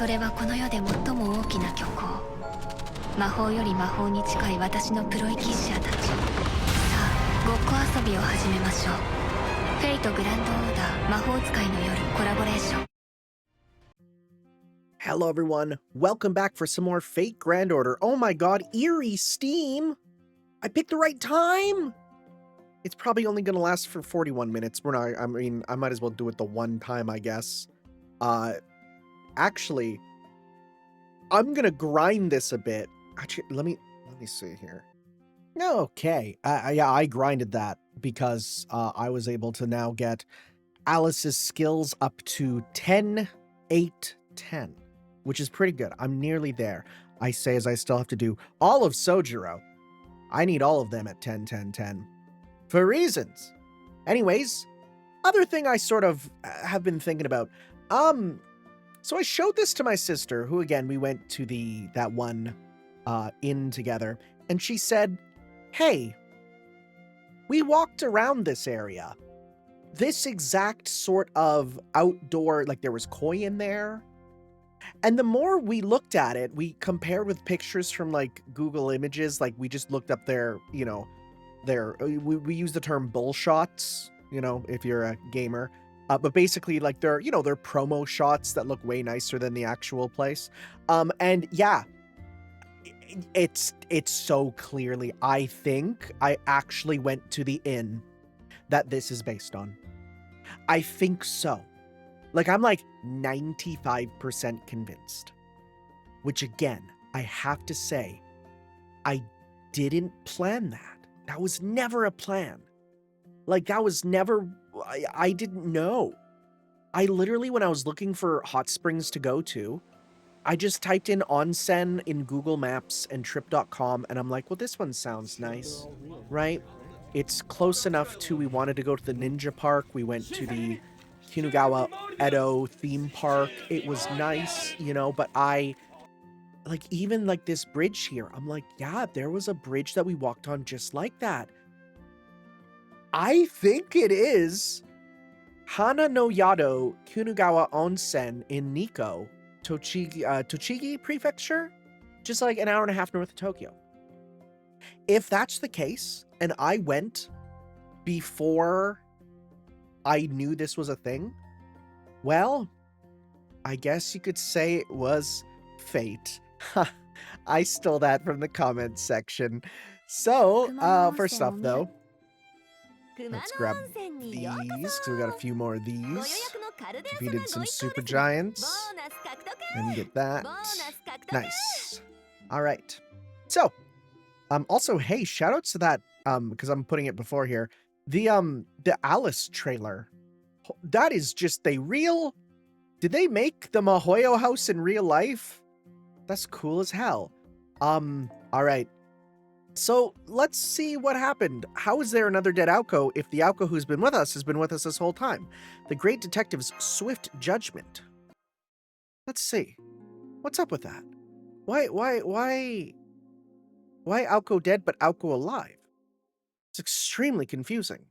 それはこの世で最も大きな虚構。魔法より魔法に近い私のプロイキッシャーたち。さあ、ごっこ遊びを始めましょう。フェイトグランドオーダー魔法使いの夜コラボレーション。 Hello everyone, welcome back for some more Fate Grand Order. Oh my god, eerie Steam! I picked the right time! It's probably only gonna last for 41 minutes. I might as well do it the one time, I guess. Actually, I'm gonna grind this a bit. Actually, let me see here. Okay, yeah, I grinded that because I was able to now get Alice's skills up to 10, 8, 10. Which is pretty good. I'm nearly there. I say as I still have to do all of Sojiro. I need all of them at 10, 10, 10. For reasons. Anyways, other thing I sort of have been thinking about. So I showed this to my sister, who again, we went to that one inn together, and she said, hey, we walked around this area. This exact sort of outdoor, like there was koi in there. And the more we looked at it, we compared with pictures from like Google Images, like we just looked up their, we use the term bull shots, if you're a gamer. But basically like they're promo shots that look way nicer than the actual place. And yeah, it's so clearly, I think I actually went to the inn that this is based on. I think so. Like, I'm like 95% convinced. Which again, I have to say, I didn't plan that. That was never a plan. Like, that was never, I didn't know. I literally, when I was looking for hot springs to go to, I just typed in onsen in Google Maps and trip.com, and I'm like, well, this one sounds nice, right? It's close enough to, we wanted to go to the ninja park. We went to the Kinugawa Edo theme park. It was nice, but I, like, even like this bridge here, I'm like, yeah, there was a bridge that we walked on just like that. I think it is Hana no Yado Kinugawa Onsen in Nikko, Tochigi Prefecture, just like an hour and a half north of Tokyo. If that's the case, and I went before I knew this was a thing, well, I guess you could say it was fate. I stole that from the comments section. So, first off though, let's grab these, because we got a few more of these. Defeated some super giants. And get that. Nice. Alright. So, also, hey, shoutouts to that, because I'm putting it before here. The Alice trailer, that is just did they make the Mahoyo house in real life? That's cool as hell. All right. So let's see what happened. How is there another dead Aoko if the Aoko who's been with us has been with us this whole time? The great detective's swift judgment. Let's see. What's up with that? Why Aoko dead but Aoko alive? It's extremely confusing.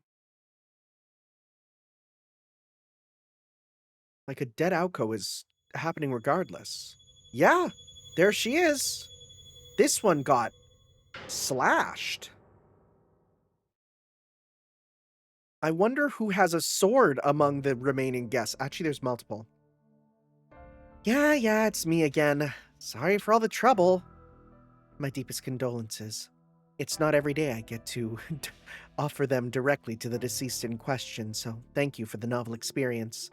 Like, a dead Aoko is happening regardless. Yeah, there she is. This one got slashed. I wonder who has a sword among the remaining guests. Actually, there's multiple. Yeah, it's me again. Sorry for all the trouble. My deepest condolences. It's not every day I get to offer them directly to the deceased in question, so thank you for the novel experience.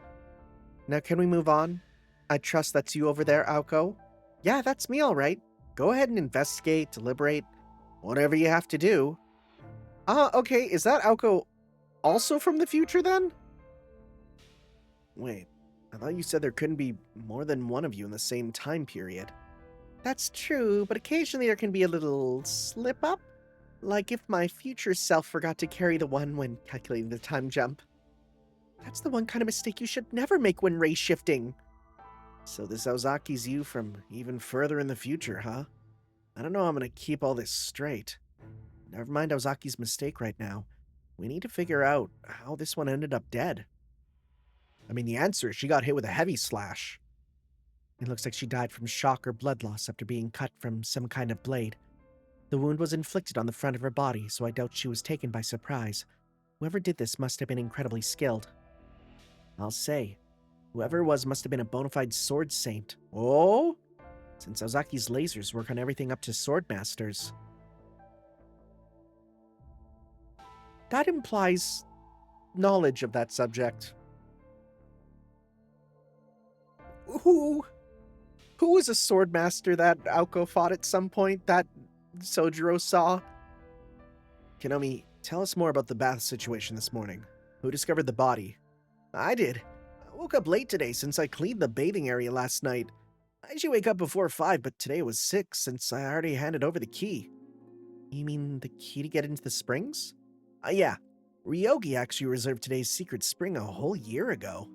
Now can we move on? I trust that's you over there, Aoko? Yeah, that's me all right. Go ahead and investigate, deliberate, whatever you have to do. Okay, is that Aoko also from the future then? Wait, I thought you said there couldn't be more than one of you in the same time period. That's true, but occasionally there can be a little slip up. Like if my future self forgot to carry the one when calculating the time jump. That's the one kind of mistake you should never make when ray shifting. So this Ozaki's you from even further in the future, huh? I don't know how I'm gonna keep all this straight. Never mind Ozaki's mistake right now. We need to figure out how this one ended up dead. I mean, the answer is she got hit with a heavy slash. It looks like she died from shock or blood loss after being cut from some kind of blade. The wound was inflicted on the front of her body, so I doubt she was taken by surprise. Whoever did this must have been incredibly skilled. I'll say, whoever it was must have been a bona fide sword saint. Oh? Since Ozaki's lasers work on everything up to sword masters. That implies knowledge of that subject. Who was a sword master that Aoko fought at some point that Sojiro saw? Kinomi, tell us more about the bath situation this morning. Who discovered the body? I did. I woke up late today since I cleaned the bathing area last night. I usually wake up before 5, but today it was 6 since I already handed over the key. You mean the key to get into the springs? Yeah. Ryougi actually reserved today's secret spring a whole year ago.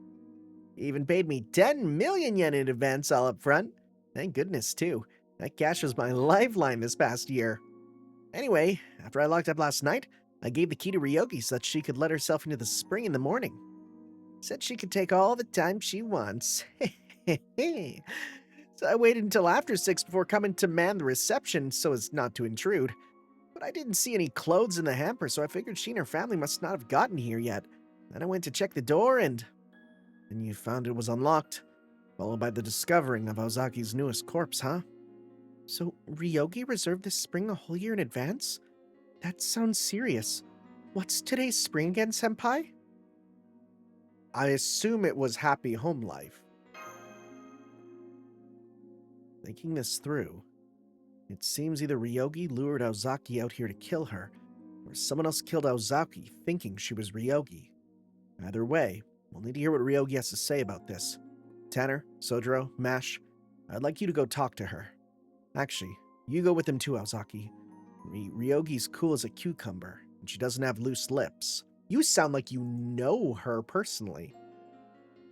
He even paid me 10 million yen in advance all up front. Thank goodness, too. That cash was my lifeline this past year. Anyway, after I locked up last night, I gave the key to Ryougi so that she could let herself into the spring in the morning. Said she could take all the time she wants. So I waited until after 6 before coming to man the reception so as not to intrude. But I didn't see any clothes in the hamper, so I figured she and her family must not have gotten here yet. Then I went to check the door and you found it was unlocked, followed by the discovering of Ozaki's newest corpse, huh? So Ryougi reserved this spring a whole year in advance? That sounds serious. What's today's spring again, senpai? I assume it was Happy Home Life. Thinking this through, it seems either Ryougi lured Ozaki out here to kill her, or someone else killed Ozaki thinking she was Ryougi. Either way, we'll need to hear what Ryougi has to say about this. Tanner, Sojiro, Mash, I'd like you to go talk to her. Actually, you go with them too, Ozaki. Ryougi's cool as a cucumber, and she doesn't have loose lips. You sound like you know her personally.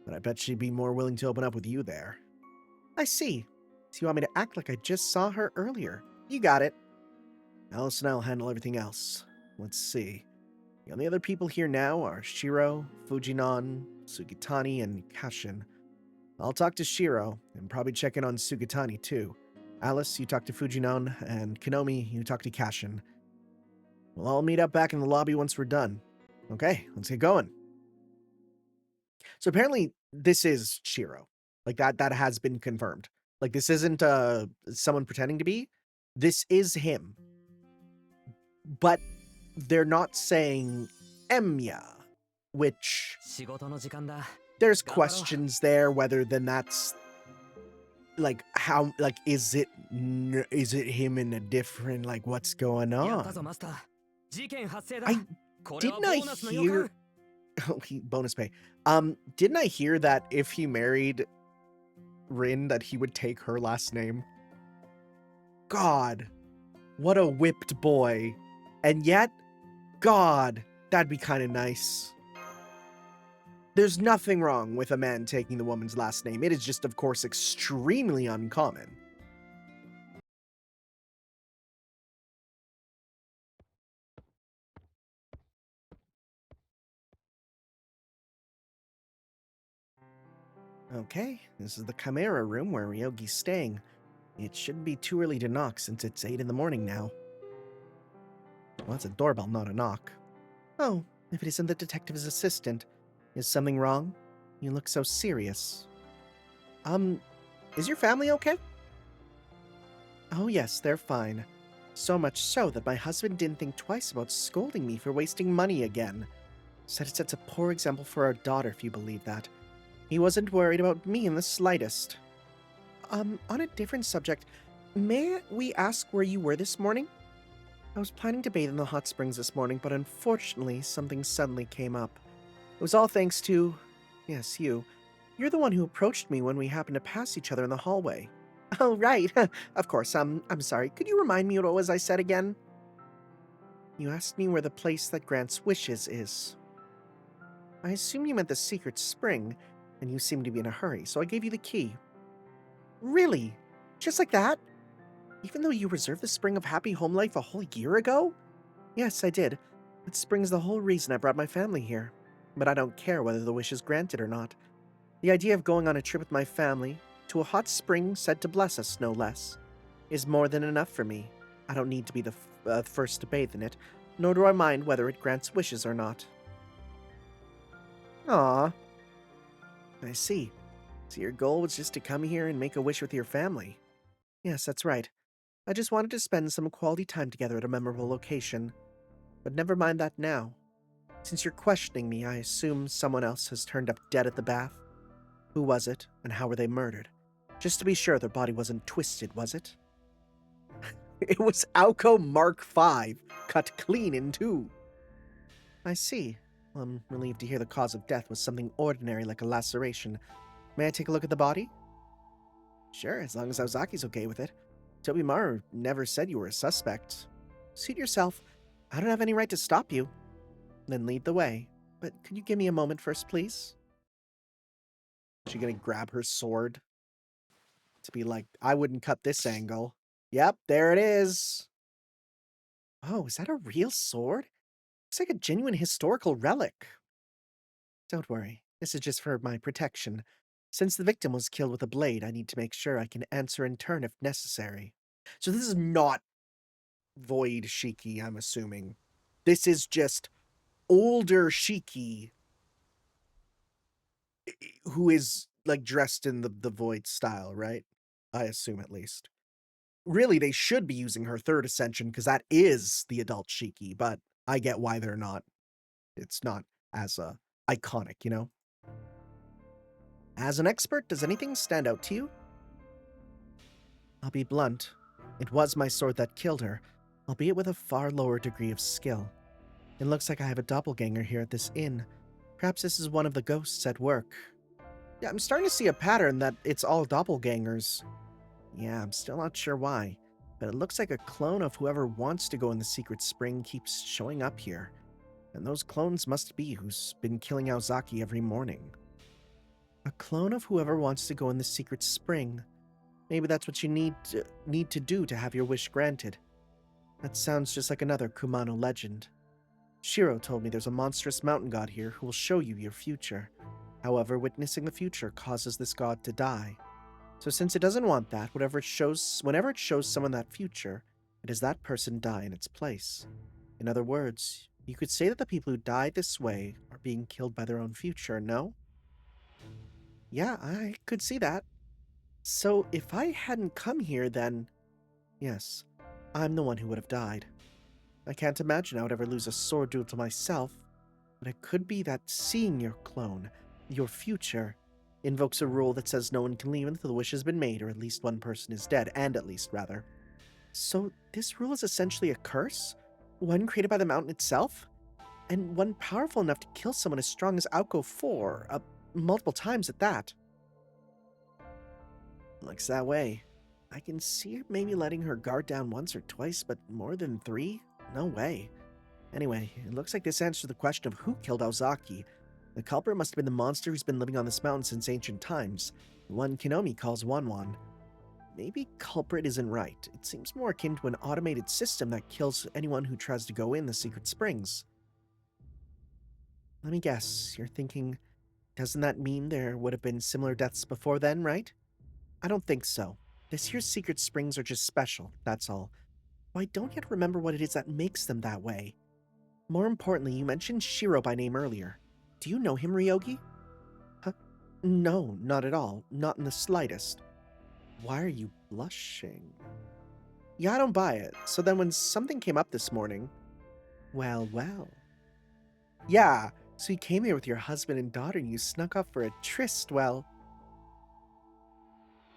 But I bet she'd be more willing to open up with you there. I see. So you want me to act like I just saw her earlier? You got it. Alice and I'll handle everything else. Let's see. The only other people here now are Shirou, Fujinon, Sugitani, and Kashin. I'll talk to Shirou, and probably check in on Sugitani too. Alice, you talk to Fujinon, and Kinomi, you talk to Kashin. We'll all meet up back in the lobby once we're done. Okay, let's get going. So apparently this is Shirou. Like that has been confirmed. Like this isn't someone pretending to be. This is him. But they're not saying Emiya, which there's questions there whether then that's like how like is it him in a different like what's going on? Didn't I hear bonus pay. Didn't I hear that if he married Rin that he would take her last name? God, what a whipped boy. And yet, God, that'd be kind of nice. There's nothing wrong with a man taking the woman's last name. It is just, of course, extremely uncommon. Okay, this is the Chimera room where Ryougi's staying. It shouldn't be too early to knock since it's 8 in the morning now. Well, that's a doorbell, not a knock. Oh, if it isn't the detective's assistant. Is something wrong? You look so serious. Is your family okay? Oh yes, they're fine. So much so that my husband didn't think twice about scolding me for wasting money again. Said it sets a poor example for our daughter, if you believe that. He wasn't worried about me in the slightest. On a different subject, may we ask where you were this morning? I was planning to bathe in the hot springs this morning, but unfortunately something suddenly came up. It was all thanks to... yes, you. You're the one who approached me when we happened to pass each other in the hallway. Oh, right. Of course, I'm sorry. Could you remind me what it was I said again? You asked me where the place that grants wishes is. I assume you meant the secret spring, and you seemed to be in a hurry, so I gave you the key. Really? Just like that? Even though you reserved the spring of happy home life a whole year ago? Yes, I did. That spring's the whole reason I brought my family here. But I don't care whether the wish is granted or not. The idea of going on a trip with my family, to a hot spring said to bless us, no less, is more than enough for me. I don't need to be the first to bathe in it, nor do I mind whether it grants wishes or not. Ah, I see. So your goal was just to come here and make a wish with your family. Yes, that's right. I just wanted to spend some quality time together at a memorable location. But never mind that now. Since you're questioning me, I assume someone else has turned up dead at the bath. Who was it, and how were they murdered? Just to be sure their body wasn't twisted, was it? It was Aoko Mark V, cut clean in two. I see. Well, I'm relieved to hear the cause of death was something ordinary like a laceration. May I take a look at the body? Sure, as long as Ozaki's okay with it. Tobimaru never said you were a suspect. Suit yourself. I don't have any right to stop you. Then lead the way. But could you give me a moment first, please? Is she gonna grab her sword? To be like, I wouldn't cut this angle. Yep, there it is. Oh, is that a real sword? Looks like a genuine historical relic. Don't worry, this is just for my protection. Since the victim was killed with a blade, I need to make sure I can answer in turn if necessary. So this is not Void Shiki, I'm assuming. This is just older Shiki who is like dressed in the Void style, right? I assume at least. Really, they should be using her third ascension because that is the adult Shiki, but I get why they're not. It's not as iconic, you know? As an expert, does anything stand out to you? I'll be blunt. It was my sword that killed her, albeit with a far lower degree of skill. It looks like I have a doppelganger here at this inn. Perhaps this is one of the ghosts at work. Yeah, I'm starting to see a pattern that it's all doppelgangers. Yeah, I'm still not sure why, but it looks like a clone of whoever wants to go in the secret spring keeps showing up here. And those clones must be who's been killing Aozaki every morning. A clone of whoever wants to go in the secret spring. Maybe that's what you need to do to have your wish granted. That sounds just like another Kumano legend. Shirou told me there's a monstrous mountain god here who will show you your future. However, witnessing the future causes this god to die. So since it doesn't want that, whenever it shows someone that future, it has that person die in its place. In other words, you could say that the people who die this way are being killed by their own future, no? Yeah, I could see that. So if I hadn't come here, then... Yes, I'm the one who would have died. I can't imagine I would ever lose a sword duel to myself, but it could be that seeing your clone, your future, invokes a rule that says no one can leave until the wish has been made or at least one person is dead, and at least, rather. So this rule is essentially a curse? One created by the mountain itself? And one powerful enough to kill someone as strong as Aoko 4, multiple times at that. Looks that way. I can see her maybe letting her guard down once or twice, but more than 3? No way. Anyway, it looks like this answers the question of who killed Aozaki. The culprit must have been the monster who's been living on this mountain since ancient times, the one Kinomi calls Wanwan. Maybe culprit isn't right. It seems more akin to an automated system that kills anyone who tries to go in the secret springs. Let me guess, you're thinking, doesn't that mean there would have been similar deaths before then, right? I don't think so. This here's secret springs are just special, that's all. I don't yet remember what it is that makes them that way. More importantly, you mentioned Shirou by name earlier. Do you know him, Ryougi? Huh? No, not at all. Not in the slightest. Why are you blushing? Yeah, I don't buy it. So then when something came up this morning... Well. Yeah, so you came here with your husband and daughter and you snuck off for a tryst, well...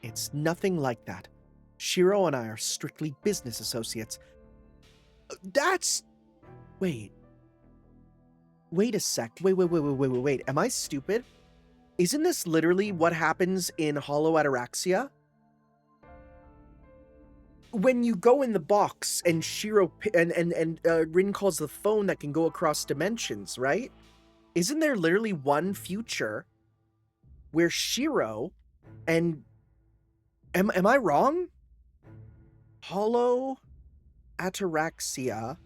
It's nothing like that. Shirou and I are strictly business associates. That's... Wait a sec. Wait. Am I stupid? Isn't this literally what happens in Hollow Ataraxia? When you go in the box and Shirou and Rin calls the phone that can go across dimensions, right? Isn't there literally one future where Shirou and am I wrong? Hollow Ataraxia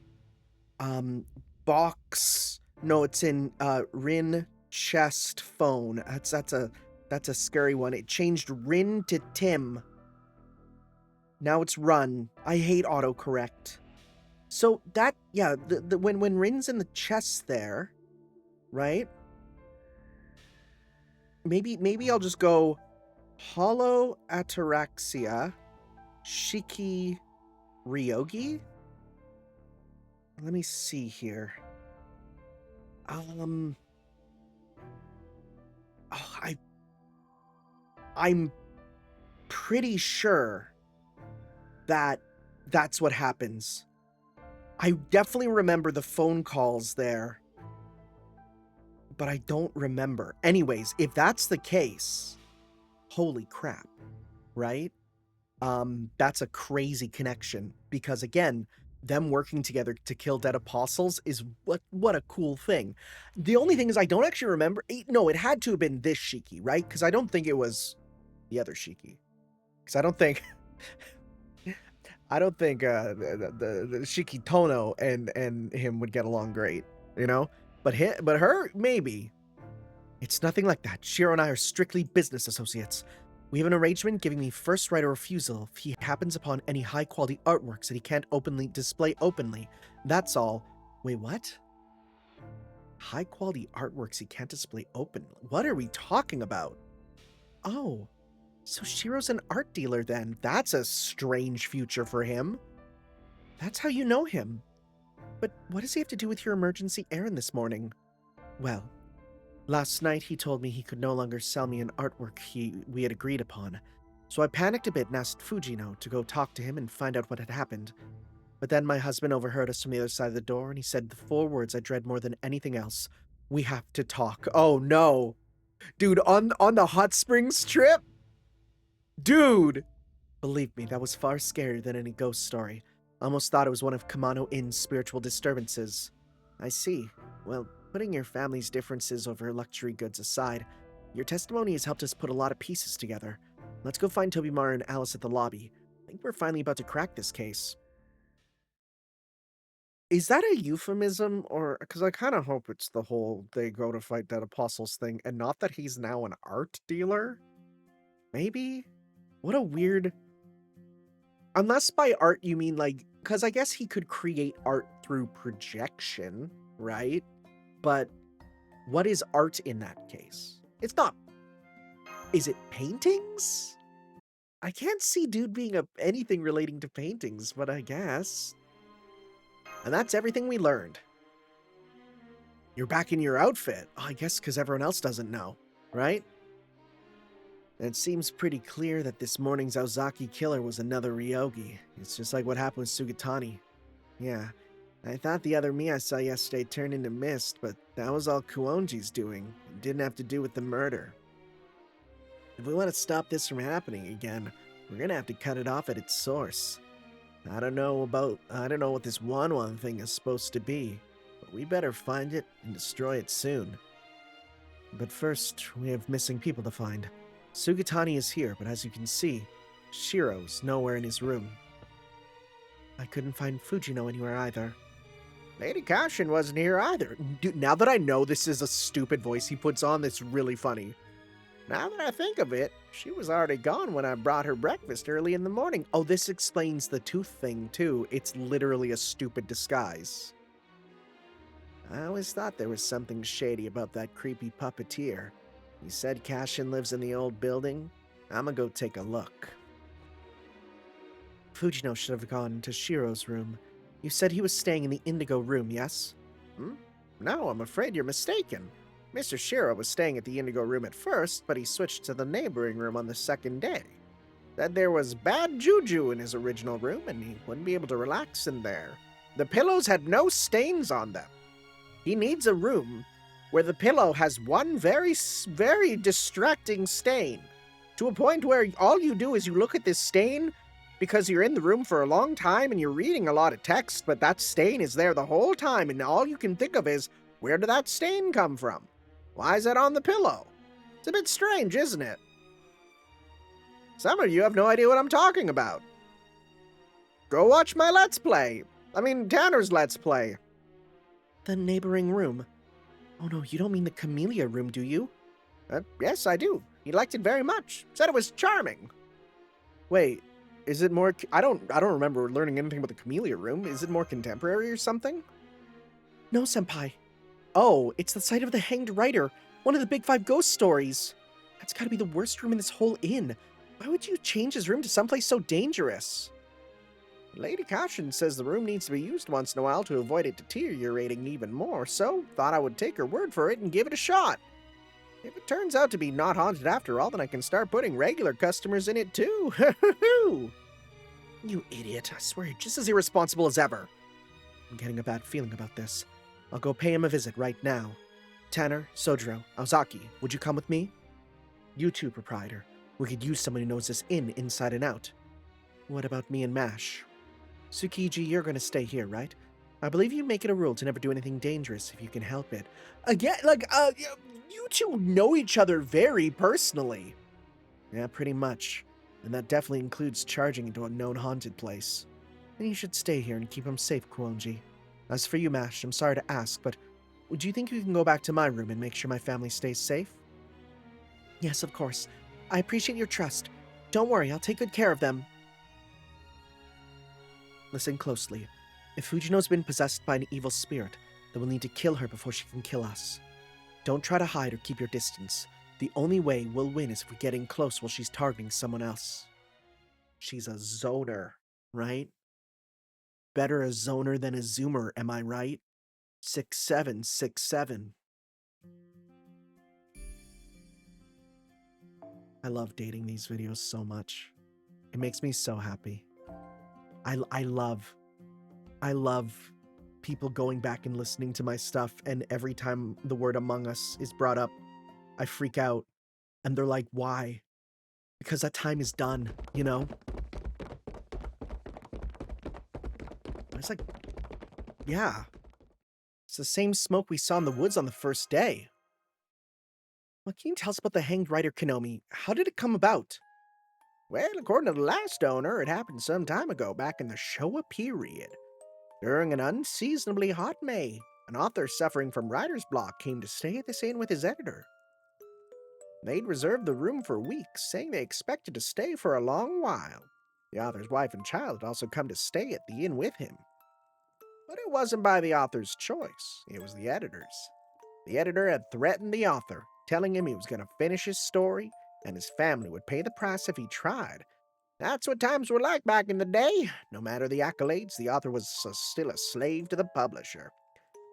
box. No, it's in Rin chest phone. That's a That's a scary one. It changed Rin to Tim. Now it's Run. I hate autocorrect. So that, yeah, when Rin's in the chest there, right? Maybe I'll just go Hollow Ataraxia, Shiki, Ryougi? Let me see here. Oh, I'm pretty sure that that's what happens. I definitely remember the phone calls there, but I don't remember. Anyways, if that's the case, holy crap, right? That's a crazy connection because again, them working together to kill dead apostles is what a cool thing. The only thing is I don't actually remember. No, it had to have been this Shiki, right? Because I don't think it was the other Shiki. Because I don't think the Shiki Tono and him would get along great, you know? But her maybe. It's nothing like that. Shiro and I are strictly business associates. We have an arrangement giving me first right of refusal if he happens upon any high-quality artworks that he can't display openly. That's all. Wait, what? High-quality artworks he can't display openly? What are we talking about? Oh, so Shiro's an art dealer then. That's a strange future for him. That's how you know him. But what does he have to do with your emergency errand this morning? Well, last night he told me he could no longer sell me an artwork we had agreed upon, so I panicked a bit and asked Fujino to go talk to him and find out what had happened. But then my husband overheard us from the other side of the door and he said the 4 words I dread more than anything else. We have to talk. Oh no. Dude, on the hot springs trip? Dude! Believe me, that was far scarier than any ghost story. I almost thought it was one of Kumano Inn's spiritual disturbances. I see. Well, putting your family's differences over luxury goods aside, your testimony has helped us put a lot of pieces together. Let's go find Tobimaru and Alice at the lobby. I think we're finally about to crack this case. Is that a euphemism, or because I kind of hope it's the whole they go to fight dead apostles thing, and not that he's now an art dealer? Maybe? What a weird... Unless by art you mean like... Because I guess he could create art through projection, right? But what is art in that case? It's not... Is it paintings? I can't see dude being anything relating to paintings, but I guess... And that's everything we learned. You're back in your outfit. Oh, I guess because everyone else doesn't know, right? And it seems pretty clear that this morning's Aozaki killer was another Ryougi. It's just like what happened with Sugatani. Yeah, I thought the other me I saw yesterday turned into mist, but that was all Kuonji's doing. It didn't have to do with the murder. If we want to stop this from happening again, we're gonna have to cut it off at its source. I don't know what this Wanwan thing is supposed to be, but we better find it and destroy it soon. But first, we have missing people to find. Sugatani is here, but as you can see, Shiro's nowhere in his room. I couldn't find Fujino anywhere either. Lady Kashin wasn't here either. Dude, now that I know this is a stupid voice he puts on, that's really funny. Now that I think of it, she was already gone when I brought her breakfast early in the morning. Oh, this explains the tooth thing, too. It's literally a stupid disguise. I always thought there was something shady about that creepy puppeteer. He said Kashin lives in the old building. I'ma go take a look. Fujino should have gone to Shiro's room. You said he was staying in the Indigo room, yes? No, I'm afraid you're mistaken. Mr. Shiro was staying at the Indigo room at first, but he switched to the neighboring room on the second day. Said there was bad juju in his original room and he wouldn't be able to relax in there. The pillows had no stains on them. He needs a room where the pillow has one very, very distracting stain, to a point where all you do is you look at this stain because you're in the room for a long time and you're reading a lot of text, but that stain is there the whole time and all you can think of is, where did that stain come from? Why is that on the pillow? It's a bit strange, isn't it? Some of you have no idea what I'm talking about. Go watch my Let's Play. Tanner's Let's Play. The neighboring room. Oh no, you don't mean the Camellia room, do you? Yes, I do. He liked it very much. Said it was charming. Wait, is it more... I don't remember learning anything about the Camellia Room. Is it more contemporary or something? No, Senpai. Oh, it's the site of the Hanged Writer, one of the Big Five ghost stories. That's gotta be the worst room in this whole inn. Why would you change his room to someplace so dangerous? Lady Caution says the room needs to be used once in a while to avoid it deteriorating even more, so thought I would take her word for it and give it a shot. If it turns out to be not haunted after all, then I can start putting regular customers in it too. You idiot. I swear you're just as irresponsible as ever. I'm getting a bad feeling about this. I'll go pay him a visit right now. Tanner, Sojiro, Aozaki, would you come with me? You too, proprietor. We could use someone who knows this inn inside and out. What about me and Mash? Tsukiji, you're gonna stay here, right? I believe you make it a rule to never do anything dangerous if you can help it. Again, you two know each other very personally. Yeah, pretty much. And that definitely includes charging into a known haunted place. Then you should stay here and keep him safe, Kuonji. As for you, Mash, I'm sorry to ask, but would you think you can go back to my room and make sure my family stays safe? Yes, of course. I appreciate your trust. Don't worry, I'll take good care of them. Listen closely. If Fujino's been possessed by an evil spirit, then we'll need to kill her before she can kill us. Don't try to hide or keep your distance. The only way we'll win is if we get in close while she's targeting someone else. She's a zoner, right? Better a zoner than a zoomer, am I right? 6767. I love dating these videos so much. It makes me so happy. I love people going back and listening to my stuff, and every time the word Among Us is brought up, I freak out. And they're like, why? Because that time is done, you know? It's like, yeah. It's the same smoke we saw in the woods on the first day. What can you tell us about the Hanged Writer Konomi? How did it come about? Well, according to the last owner, it happened some time ago, back in the Showa period. During an unseasonably hot May, an author suffering from writer's block came to stay at this inn with his editor. They'd reserved the room for weeks, saying they expected to stay for a long while. The author's wife and child had also come to stay at the inn with him. But it wasn't by the author's choice, it was the editor's. The editor had threatened the author, telling him he was going to finish his story, and his family would pay the price if he tried. That's what times were like back in the day. No matter the accolades, the author was still a slave to the publisher.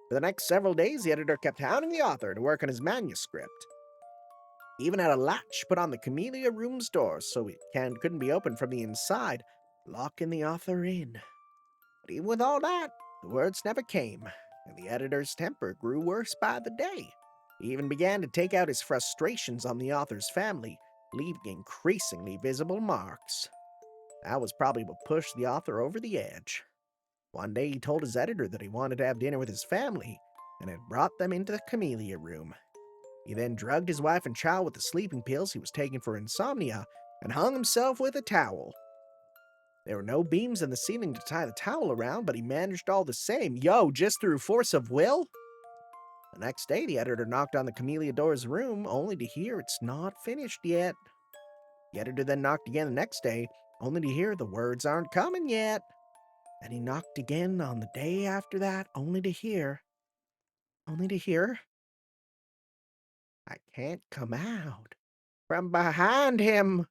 For the next several days, the editor kept hounding the author to work on his manuscript. He even had a latch put on the Camellia room's door so it couldn't be opened from the inside, locking the author in. But even with all that, the words never came, and the editor's temper grew worse by the day. He even began to take out his frustrations on the author's family, leaving increasingly visible marks. That was probably what pushed the author over the edge. One day he told his editor that he wanted to have dinner with his family, and had brought them into the Camellia room. He then drugged his wife and child with the sleeping pills he was taking for insomnia, and hung himself with a towel. There were no beams in the ceiling to tie the towel around, but he managed all the same. Yo, just through force of will? The next day, the editor knocked on the Camellia door's room, only to hear it's not finished yet. The editor then knocked again the next day, only to hear the words aren't coming yet. Then he knocked again on the day after that, only to hear, I can't come out. From behind him.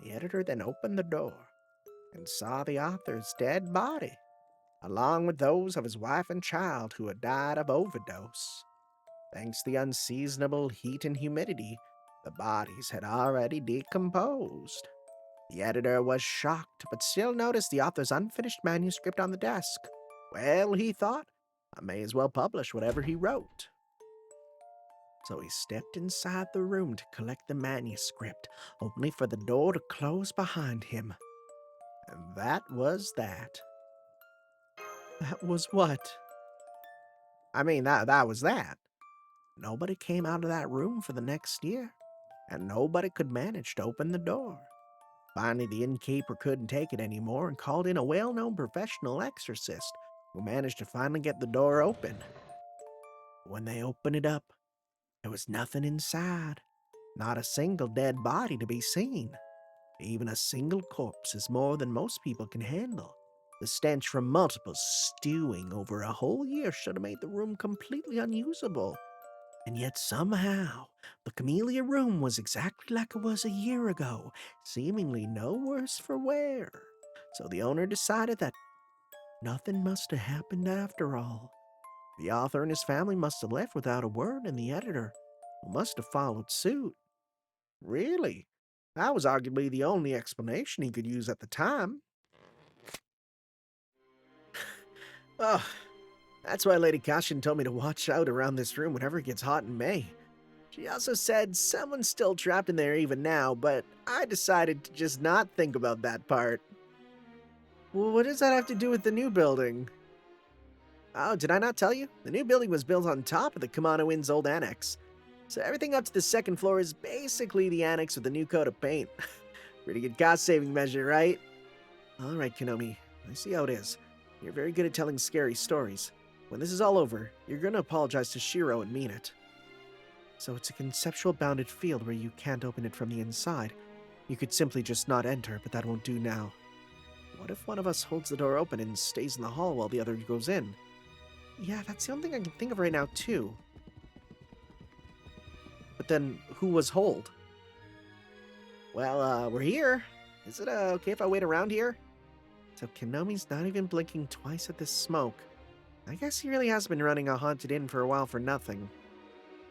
The editor then opened the door and saw the author's dead body, along with those of his wife and child who had died of overdose. Thanks to the unseasonable heat and humidity, the bodies had already decomposed. The editor was shocked, but still noticed the author's unfinished manuscript on the desk. Well, he thought, I may as well publish whatever he wrote. So he stepped inside the room to collect the manuscript, only for the door to close behind him. And that was that. That was what? I mean, that was that. Nobody came out of that room for the next year, and nobody could manage to open the door. Finally, the innkeeper couldn't take it anymore and called in a well-known professional exorcist who managed to finally get the door open. When they opened it up, There was nothing inside. Not a single dead body to be seen. Even a single corpse is more than most people can handle. The stench from multiple stewing over a whole year should have made the room completely unusable. And yet somehow, the Camellia room was exactly like it was a year ago, seemingly no worse for wear. So the owner decided that nothing must have happened after all. The author and his family must have left without a word, and the editor must have followed suit. Really? That was arguably the only explanation he could use at the time. Oh, that's why Lady Kashin told me to watch out around this room whenever it gets hot in May. She also said someone's still trapped in there even now, but I decided to just not think about that part. Well, what does that have to do with the new building? Oh, did I not tell you? The new building was built on top of the Kumano Inn's old annex. So everything up to the second floor is basically the annex with a new coat of paint. Pretty good cost-saving measure, right? Alright, Konomi. I see how it is. You're very good at telling scary stories. When this is all over, you're gonna apologize to Shiro and mean it. So it's a conceptual bounded field where you can't open it from the inside. You could simply just not enter, but that won't do now. What if one of us holds the door open and stays in the hall while the other goes in? Yeah, that's the only thing I can think of right now, too. But then, who was hold? Well, we're here. Is it okay if I wait around here? So Konomi's not even blinking twice at this smoke. I guess he really has been running a haunted inn for a while for nothing.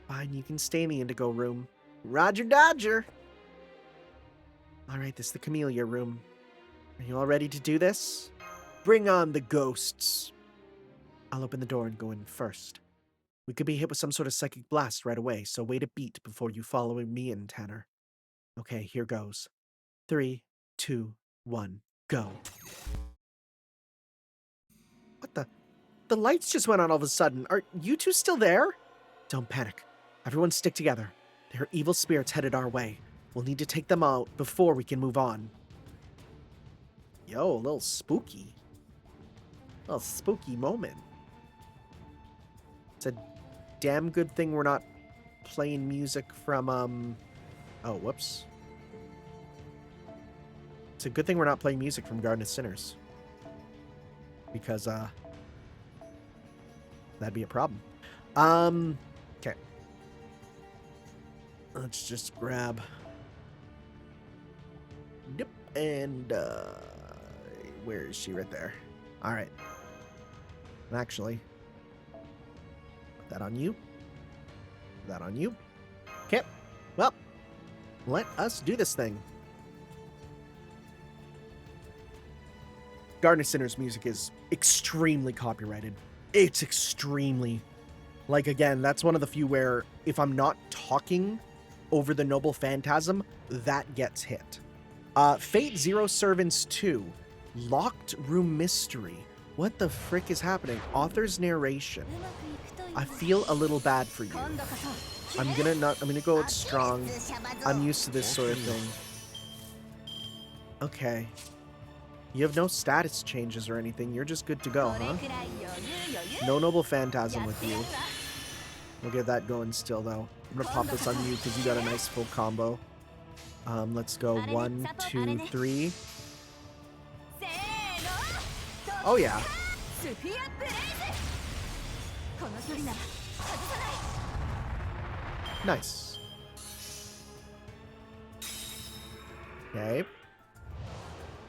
Fine, you can stay in the indigo room. Roger Dodger! Alright, this is the Camellia room. Are you all ready to do this? Bring on the ghosts! I'll open the door and go in first. We could be hit with some sort of psychic blast right away, so wait a beat before you follow me in, Tanner. Okay, here goes. 3, 2, 1, go. What the? The lights just went on all of a sudden. Are you two still there? Don't panic. Everyone stick together. There are evil spirits headed our way. We'll need to take them out before we can move on. Yo, a little spooky. A little spooky moment. It's a damn good thing we're not playing music from, oh, whoops. It's a good thing we're not playing music from Garden of Sinners. Because, that'd be a problem. Okay. Let's just grab... Yep, and, where is she? Right there. Alright. Actually... put that on you. Put that on you. Okay. Well, let us do this thing. Garden of Sinners music is extremely copyrighted. It's extremely... Like, again, that's one of the few where if I'm not talking over the Noble Phantasm, that gets hit. Fate Zero Servants 2. Locked Room Mystery. What the frick is happening? Author's narration. I feel a little bad for you. I'm gonna go out strong. I'm used to this sort of thing. Okay. You have no status changes or anything. You're just good to go, huh? No Noble Phantasm with you. We'll get that going still, though. I'm gonna pop this on you because you got a nice full combo. Let's go 1, 2, 3. Oh, yeah. Nice. Okay.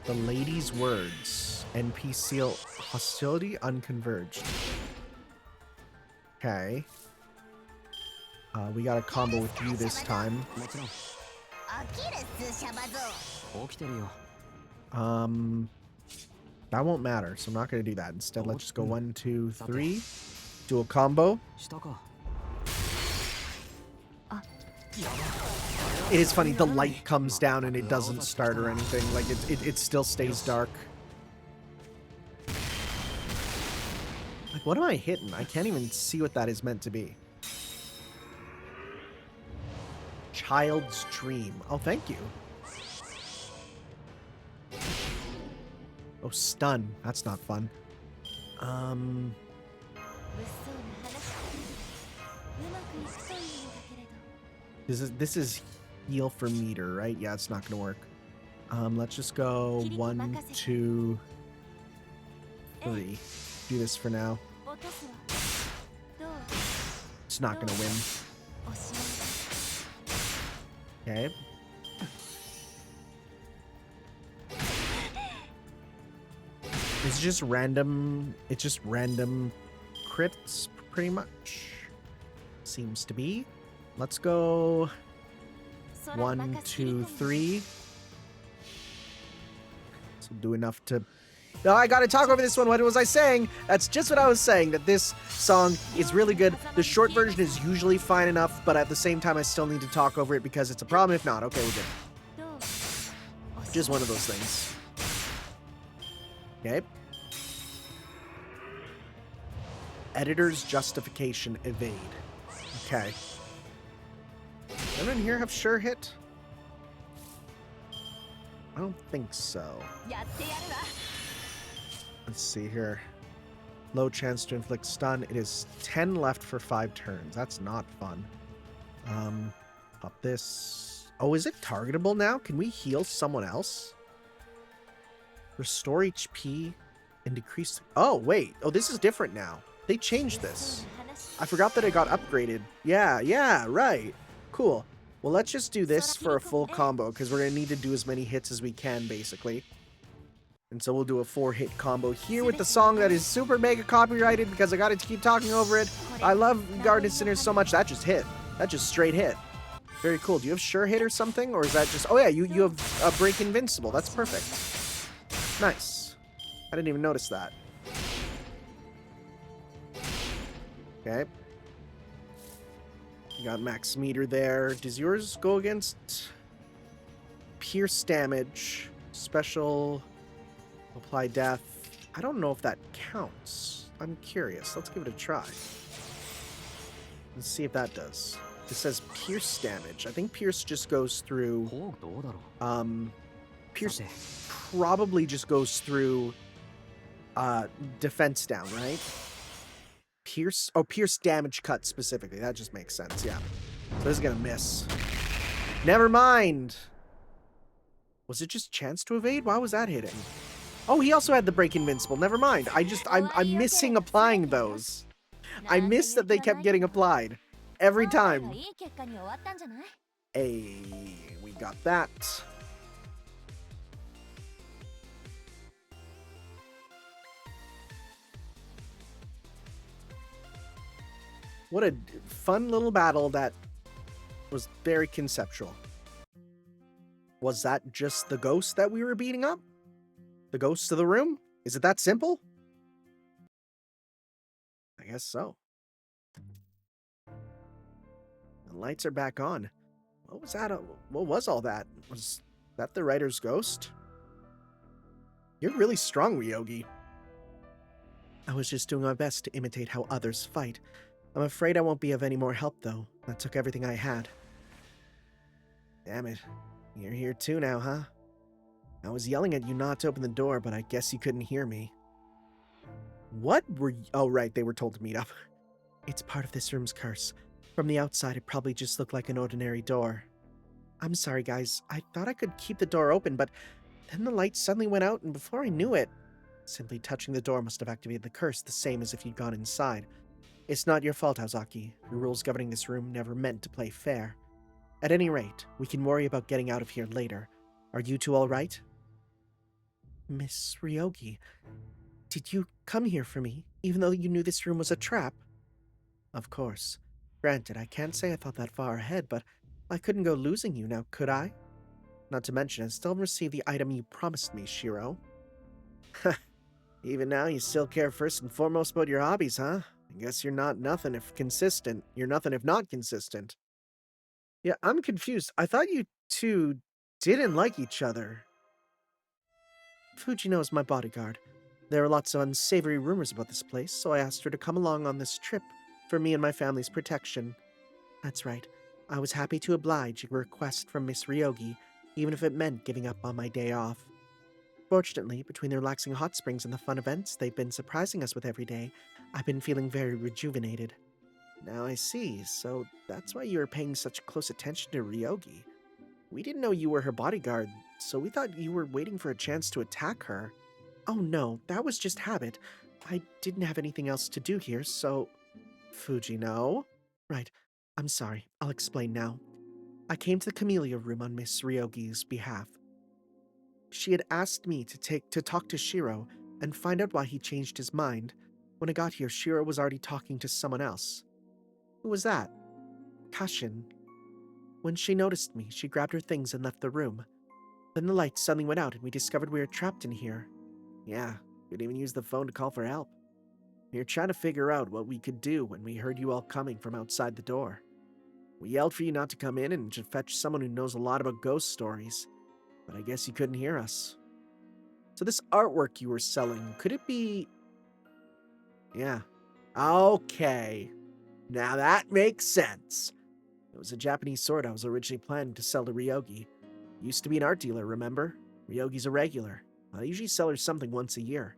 The Lady's Words. NP seal hostility unconverged. Okay. We got a combo with you this time. That won't matter, so I'm not going to do that. Instead, let's just go 1, 2, 3. Do a combo. It is funny, the light comes down and it doesn't start or anything. Like, it still stays dark. Like, what am I hitting? I can't even see what that is meant to be. Child's Dream. Oh, thank you. Oh, stun. That's not fun. This is heal for meter, right? Yeah, it's not gonna work. Let's just go 1, 2, 3. Do this for now. It's not gonna win. Okay. It's just random crits, pretty much. Seems to be. Let's go 1, 2, 3. So do enough to... No, I gotta talk over this one. What was I saying? That's just what I was saying, that this song is really good. The short version is usually fine enough, but at the same time, I still need to talk over it because it's a problem. If not, okay, we're good. Just one of those things. Okay. Editor's justification evade. Okay. Anyone here have sure hit? I don't think so. Let's see here. Low chance to inflict stun. It is 10 left for 5 turns. That's not fun. Pop this. Oh, is it targetable now? Can we heal someone else? Restore HP and decrease... Oh, wait. Oh, this is different now. They changed this. I forgot that it got upgraded. Yeah, right. Cool. Well, let's just do this for a full combo, because we're going to need to do as many hits as we can, basically. And so we'll do a 4-hit combo here with the song that is super mega copyrighted, because I got to keep talking over it. I love Garden Sinners so much. That just hit. That just straight hit. Very cool. Do you have sure hit or something? Or is that just... Oh, yeah, you have a break invincible. That's perfect. Nice. I didn't even notice that. Okay. You got max meter there. Does yours go against pierce damage, special, apply death? I don't know if that counts. I'm curious. Let's give it a try. Let's see if that does. It says pierce damage. I think pierce just goes through... Pierce probably just goes through defense down, right? Pierce damage cut specifically. That just makes sense, yeah. So this is gonna miss. Never mind. Was it just chance to evade? Why was that hitting? Oh, he also had the break invincible. Never mind. I'm missing applying those. I miss that they kept getting applied every time. Hey, we got that. What a fun little battle that was very conceptual. Was that just the ghost that we were beating up? The ghost of the room? Is it that simple? I guess so. The lights are back on. What was that? What was all that? Was that the writer's ghost? You're really strong, Ryougi. I was just doing my best to imitate how others fight. I'm afraid I won't be of any more help, though. That took everything I had. Damn it. You're here too now, huh? I was yelling at you not to open the door, but I guess you couldn't hear me. What were you... Oh, right, they were told to meet up. It's part of this room's curse. From the outside, it probably just looked like an ordinary door. I'm sorry, guys. I thought I could keep the door open, but then the light suddenly went out, and before I knew it... Simply touching the door must have activated the curse, the same as if you'd gone inside. It's not your fault, Ozaki. The rules governing this room never meant to play fair. At any rate, we can worry about getting out of here later. Are you two all right? Miss Ryougi, did you come here for me, even though you knew this room was a trap? Of course. Granted, I can't say I thought that far ahead, but I couldn't go losing you now, could I? Not to mention, I still received the item you promised me, Shirou. Even now, you still care first and foremost about your hobbies, huh? I guess you're nothing if consistent. You're nothing if not consistent. Yeah, I'm confused. I thought you two didn't like each other. Fujino is my bodyguard. There are lots of unsavory rumors about this place, so I asked her to come along on this trip for me and my family's protection. That's right. I was happy to oblige a request from Miss Ryougi, even if it meant giving up on my day off. Fortunately, between the relaxing hot springs and the fun events they've been surprising us with every day, I've been feeling very rejuvenated. Now I see. So that's why you were paying such close attention to Ryougi. We didn't know you were her bodyguard, so we thought you were waiting for a chance to attack her. Oh no, that was just habit. I didn't have anything else to do here, so... Fujino? Right. I'm sorry. I'll explain now. I came to the Camellia room on Miss Ryougi's behalf. She had asked me to talk to Shirou and find out why he changed his mind. When I got here, Shirou was already talking to someone else. Who was that? Kashin. When she noticed me, she grabbed her things and left the room. Then the lights suddenly went out and we discovered we were trapped in here. Yeah, we didn't even use the phone to call for help. We were trying to figure out what we could do when we heard you all coming from outside the door. We yelled for you not to come in and to fetch someone who knows a lot about ghost stories, but I guess you couldn't hear us. So this artwork you were selling, could it be... Yeah. Okay. Now that makes sense. It was a Japanese sword I was originally planning to sell to Ryougi. Used to be an art dealer, remember? Ryogi's a regular. I usually sell her something once a year.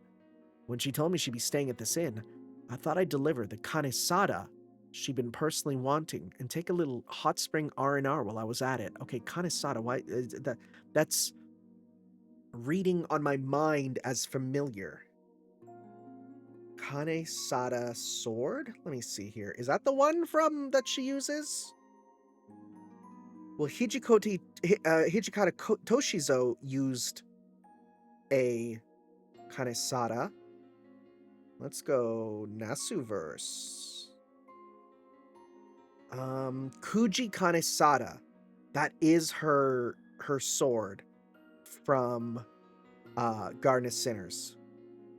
When she told me she'd be staying at this inn, I thought I'd deliver the kanesada she'd been personally wanting and take a little hot spring R&R while I was at it. Okay, kanesada, why that's reading on my mind as familiar. Kanesada sword? Let me see here. Is that the one that she uses? Well, Hijikata Toshizo used a kanesada. Let's go Nasuverse. Kuji Kanesada. That is her sword from Garden of Sinners.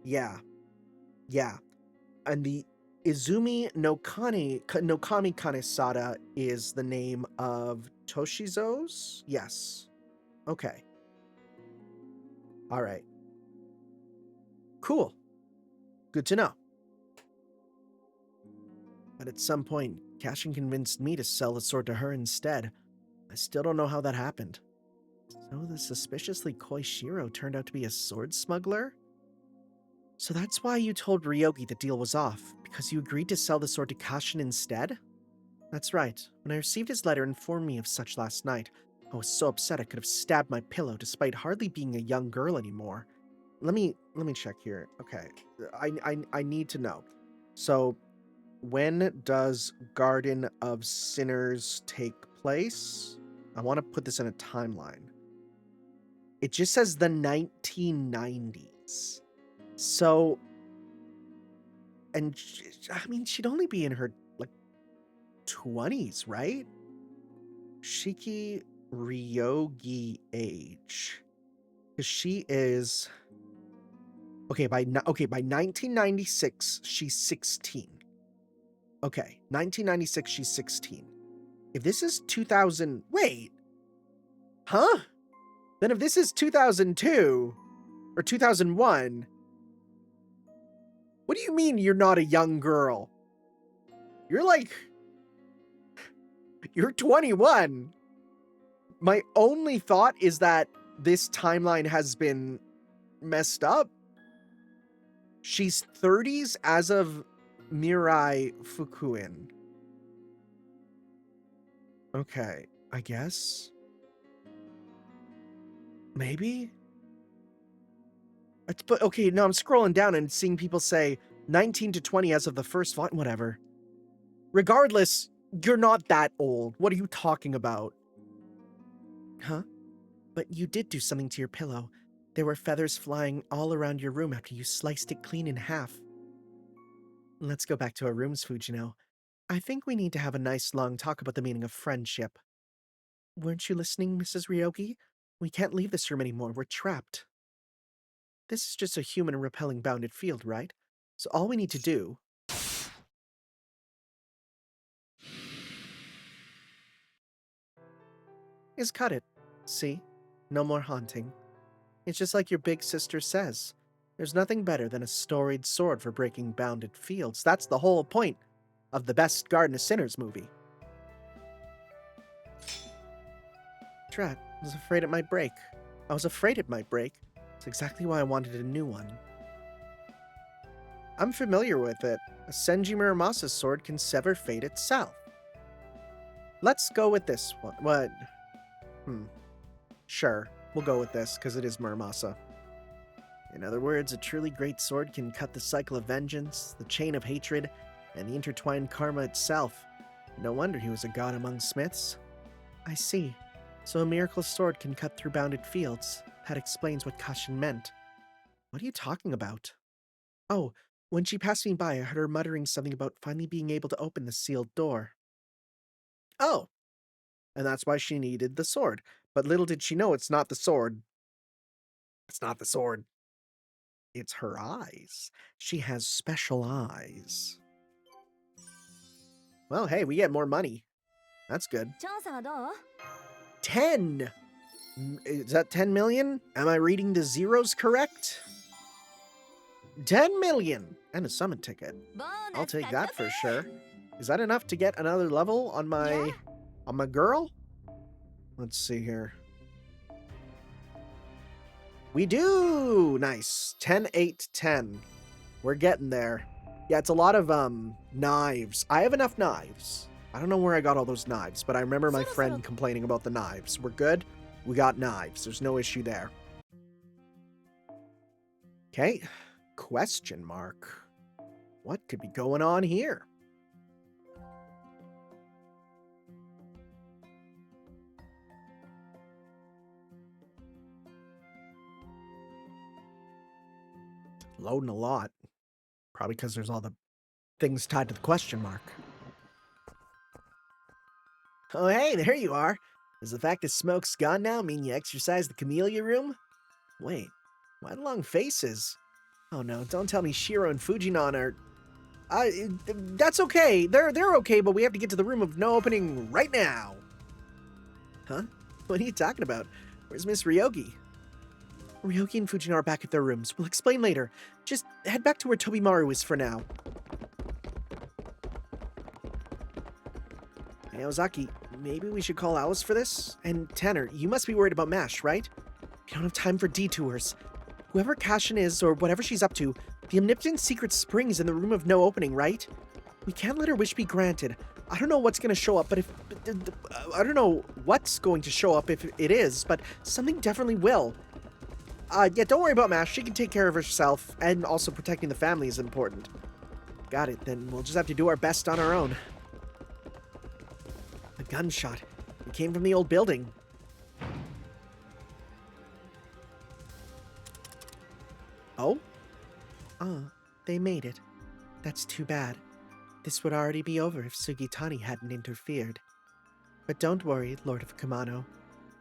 Yeah. And the Izumi no Kami Kanesada is the name of Toshizo's? Yes. Okay. All right. Cool. Good to know. But at some point, Cashin convinced me to sell the sword to her instead. I still don't know how that happened. So the suspiciously coy Shirou turned out to be a sword smuggler? So that's why you told Ryougi the deal was off, because you agreed to sell the sword to Cashin instead? That's right. When I received his letter informed me of such last night, I was so upset I could have stabbed my pillow despite hardly being a young girl anymore. Let me check here. Okay. I need to know. So, when does Garden of Sinners take place? I want to put this in a timeline. It just says the 1990s. So, and I mean, she'd only be in her, 20s, right? Shiki Ryougi age. Because she is... by 1996, she's 16. Okay, 1996, she's 16. If this is 2000... Wait! Huh? Then if this is 2002, or 2001... What do you mean you're not a young girl? You're 21. My only thought is that this timeline has been messed up. She's 30s as of Mirai Fukuin. Okay, I guess. Maybe? But okay, now I'm scrolling down and seeing people say 19 to 20 as of the first volume, whatever. Regardless, you're not that old. What are you talking about? Huh? But you did do something to your pillow. There were feathers flying all around your room after you sliced it clean in half. Let's go back to our rooms, Fujino. I think we need to have a nice long talk about the meaning of friendship. Weren't you listening, Mrs. Ryougi? We can't leave this room anymore. We're trapped. This is just a human and repelling bounded field, right? So all we need to do is cut it. See? No more haunting. It's just like your big sister says. There's nothing better than a storied sword for breaking bounded fields. That's the whole point of the best Garden of Sinners movie. Drat, I was afraid it might break. It's exactly why I wanted a new one. I'm familiar with it. A Senji Muramasa's sword can sever fate itself. Let's go with this one. What? Sure, we'll go with this, because it is Muramasa. In other words, a truly great sword can cut the cycle of vengeance, the chain of hatred, and the intertwined karma itself. No wonder he was a god among smiths. I see. So a miracle sword can cut through bounded fields. That explains what Kashin meant. What are you talking about? Oh, when she passed me by, I heard her muttering something about finally being able to open the sealed door. Oh, and that's why she needed the sword. But little did she know it's not the sword. It's not the sword. It's her eyes. She has special eyes. Well, hey, we get more money. That's good. 10! Is that 10 million? Am I reading the zeros correct? 10 million! And a summon ticket. I'll take that for sure. Is that enough to get another level on my girl? Let's see here. We do! Nice. 10, 8, 10. We're getting there. Yeah, it's a lot of knives. I have enough knives. I don't know where I got all those knives, but I remember my friend complaining about the knives. We're good. We got knives. There's no issue there. Okay. Question mark. What could be going on here? Loading a lot. Probably because there's all the things tied to the question mark. Oh, hey, there you are. Does the fact that smoke's gone now mean you exercised the Camellia room? Wait, why the long faces? Oh no, don't tell me Shiro and Fujinon are... that's okay. They're okay, but we have to get to the room of no opening right now. Huh? What are you talking about? Where's Miss Ryougi? Ryougi and Fujinon are back at their rooms. We'll explain later. Just head back to where Tobimaru is for now. Hey, Ozaki, maybe we should call Alice for this? And Tanner, you must be worried about MASH, right? We don't have time for detours. Whoever Kashin is, or whatever she's up to, the omnipotent secret springs in the room of no opening, right? We can't let her wish be granted. I don't know what's going to show up, but if... I don't know what's going to show up if it is, but something definitely will. Yeah, don't worry about MASH. She can take care of herself, and also protecting the family is important. Got it, then we'll just have to do our best on our own. A gunshot. It came from the old building. Oh? They made it. That's too bad. This would already be over if Sugitani hadn't interfered. But don't worry, Lord of Kumano.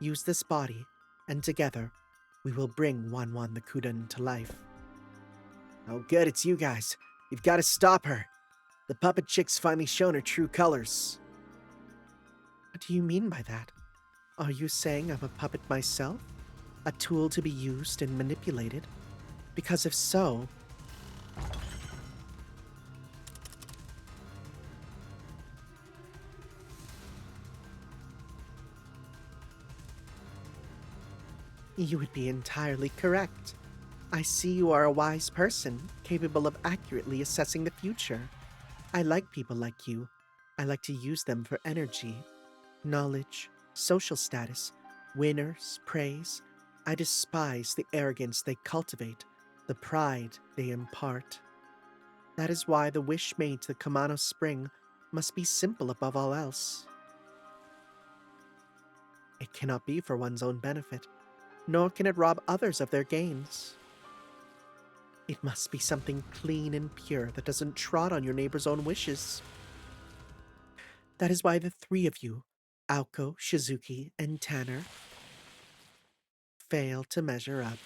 Use this body, and together, we will bring Wanwan the Kudan to life. Oh good, it's you guys. You've got to stop her. The puppet chick's finally shown her true colors. What do you mean by that? Are you saying I'm a puppet myself? A tool to be used and manipulated? Because if so... You would be entirely correct. I see you are a wise person, capable of accurately assessing the future. I like people like you. I like to use them for energy, knowledge, social status, winners, praise. I despise the arrogance they cultivate, the pride they impart. That is why the wish made to the Kumano Spring must be simple above all else. It cannot be for one's own benefit, nor can it rob others of their gains. It must be something clean and pure that doesn't trot on your neighbor's own wishes. That is why the three of you, Aoko, Shizuki, and Tanner, fail to measure up.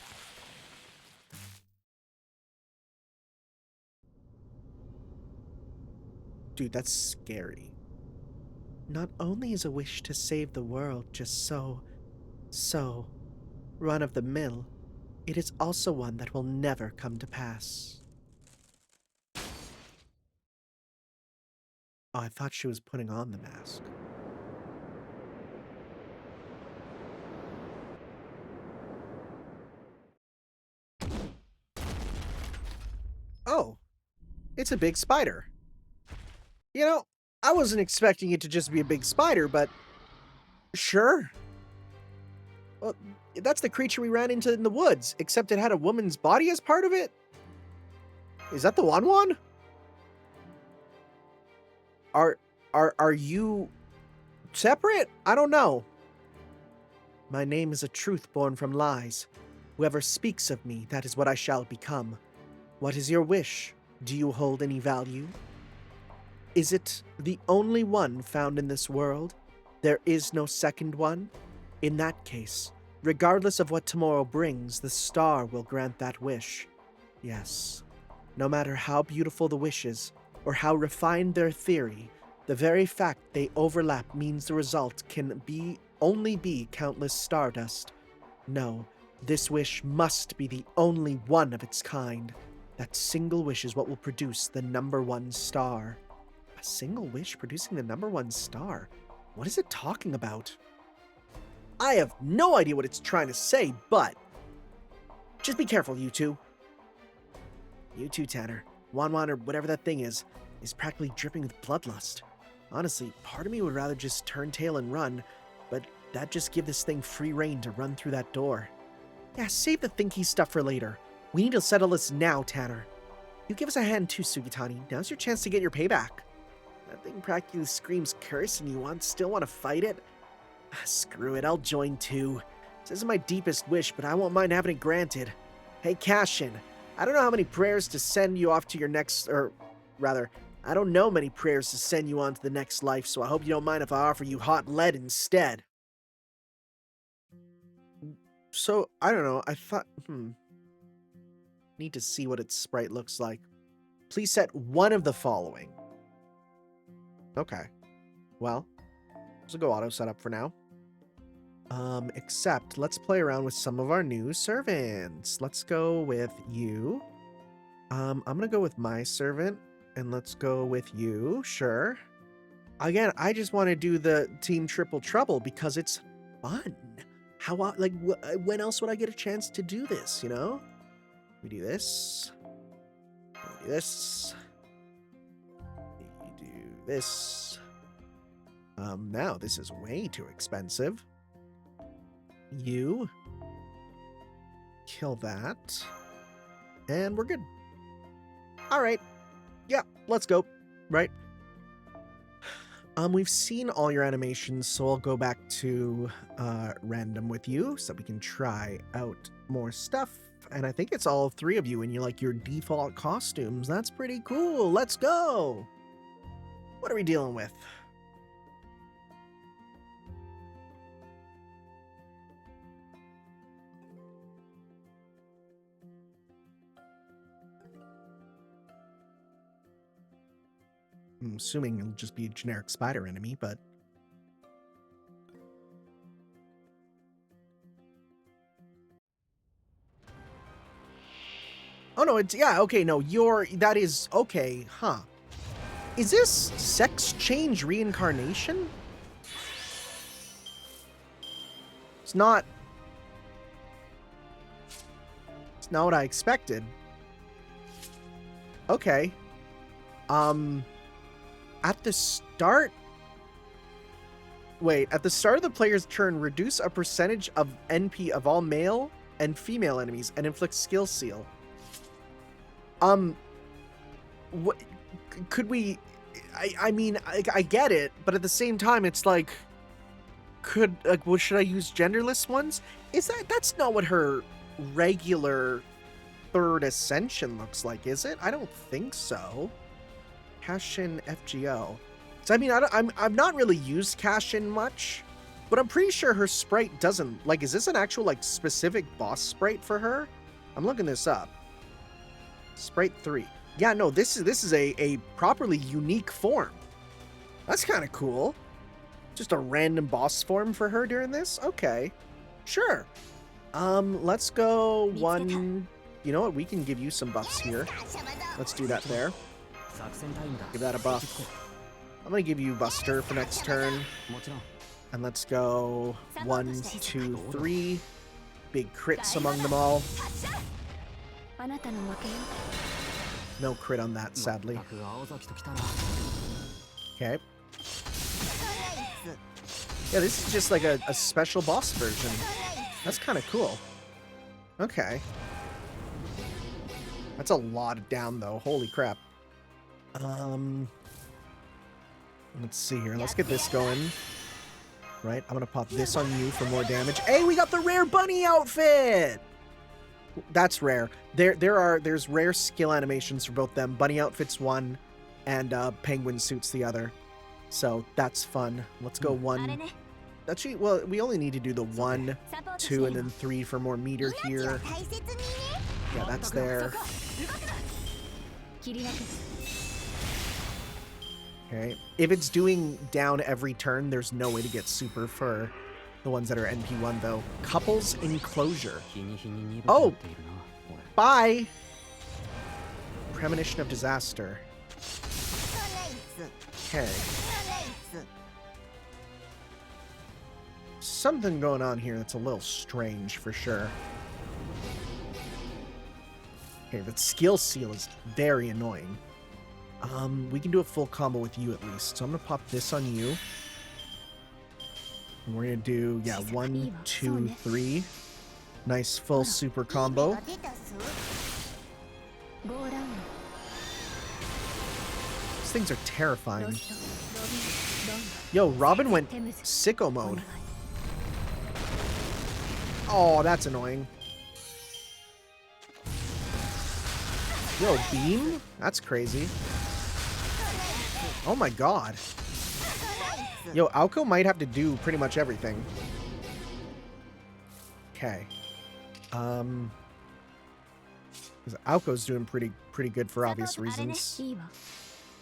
Dude, that's scary. Not only is a wish to save the world just so run-of-the-mill, it is also one that will never come to pass. Oh, I thought she was putting on the mask. Oh, It's a big spider. You know, I wasn't expecting it to just be a big spider, but sure. Well, that's the creature we ran into in the woods, except it had a woman's body as part of it? Is that the Wanwan? Are you separate? I don't know. My name is a truth born from lies. Whoever speaks of me, that is what I shall become. What is your wish? Do you hold any value? Is it the only one found in this world? There is no second one? In that case, regardless of what tomorrow brings, the star will grant that wish. Yes. No matter how beautiful the wishes, or how refined their theory, the very fact they overlap means the result can only be countless stardust. No, this wish must be the only one of its kind. That single wish is what will produce the number one star. A single wish producing the number one star? What is it talking about? I have no idea what it's trying to say, but just be careful, you two. You too, Tanner. Wanwan, or whatever that thing is practically dripping with bloodlust. Honestly, part of me would rather just turn tail and run, but that'd just give this thing free rein to run through that door. Yeah, save the thinky stuff for later. We need to settle this now, Tanner. You give us a hand too, Sugitani. Now's your chance to get your payback. That thing practically screams curse and you still want to fight it? Screw it, I'll join too. This isn't my deepest wish, but I won't mind having it granted. Hey, Cashin, I don't know how many prayers to send you off to your next, or rather, I don't know many prayers to send you on to the next life, so I hope you don't mind if I offer you hot lead instead. So, I don't know, I thought, need to see what its sprite looks like. Please set one of the following. Okay. Well, let's go auto setup for now. Except, let's play around with some of our new servants. Let's go with you. I'm gonna go with my servant, and let's go with you, sure. Again, I just want to do the Team Triple Trouble because it's fun. When else would I get a chance to do this, you know? We do this. We do this. We do this. Now this is way too expensive. You. Kill that. And we're good. Alright. Yeah, let's go. Right. We've seen all your animations, so I'll go back to random with you so we can try out more stuff. And I think it's all three of you in your default costumes. That's pretty cool. Let's go. What are we dealing with? I'm assuming it'll just be a generic spider enemy, but... Oh no, it's... Yeah, okay, no, that is... Okay, huh. Is this sex change reincarnation? It's not... It's not what I expected. Okay. At the start... Wait, at the start of the player's turn, reduce a percentage of NP of all male and female enemies and inflict skill seal. What... Could we... I mean, I get it, but at the same time, it's like... What, should I use genderless ones? That's not what her regular third ascension looks like, is it? I don't think so. Cashin FGO. So I mean, I've not really used Cashin much, but I'm pretty sure her sprite doesn't, is this an actual, specific boss sprite for her? I'm looking this up. Sprite 3. Yeah, no, this is a properly unique form. That's kind of cool. Just a random boss form for her during this? Okay. Sure. Let's go one... You know what? We can give you some buffs here. Let's do that there. Give that a buff. I'm gonna give you Buster for next turn. And let's go 1, 2, 3. Big crits among them all. No crit on that, sadly. Okay. Yeah, this is just like a special boss version. That's kind of cool. Okay. That's a lot down, though. Holy crap. Let's see here. Let's get this going. Right, I'm gonna pop this on you for more damage. Hey, we got the rare bunny outfit! That's rare. There's rare skill animations for both them. Bunny outfit's one, and penguin suit's the other. So that's fun. Let's go one. Actually, well, we only need to do the 1, 2, and then 3 for more meter here. Yeah, that's there. Okay. If it's doing down every turn, there's no way to get super for the ones that are NP1, though. Couples Enclosure. Oh! Bye! Premonition of Disaster. Okay. Something going on here that's a little strange, for sure. Okay, that skill seal is very annoying. We can do a full combo with you at least. So I'm gonna pop this on you. And we're gonna do, yeah, 1, 2, 3. Nice full super combo. These things are terrifying. Yo, Robin went sicko mode. Oh, that's annoying. Yo, beam? That's crazy. Oh my god. Yo, Aoko might have to do pretty much everything. Okay. Because Aoko's doing pretty good for obvious reasons.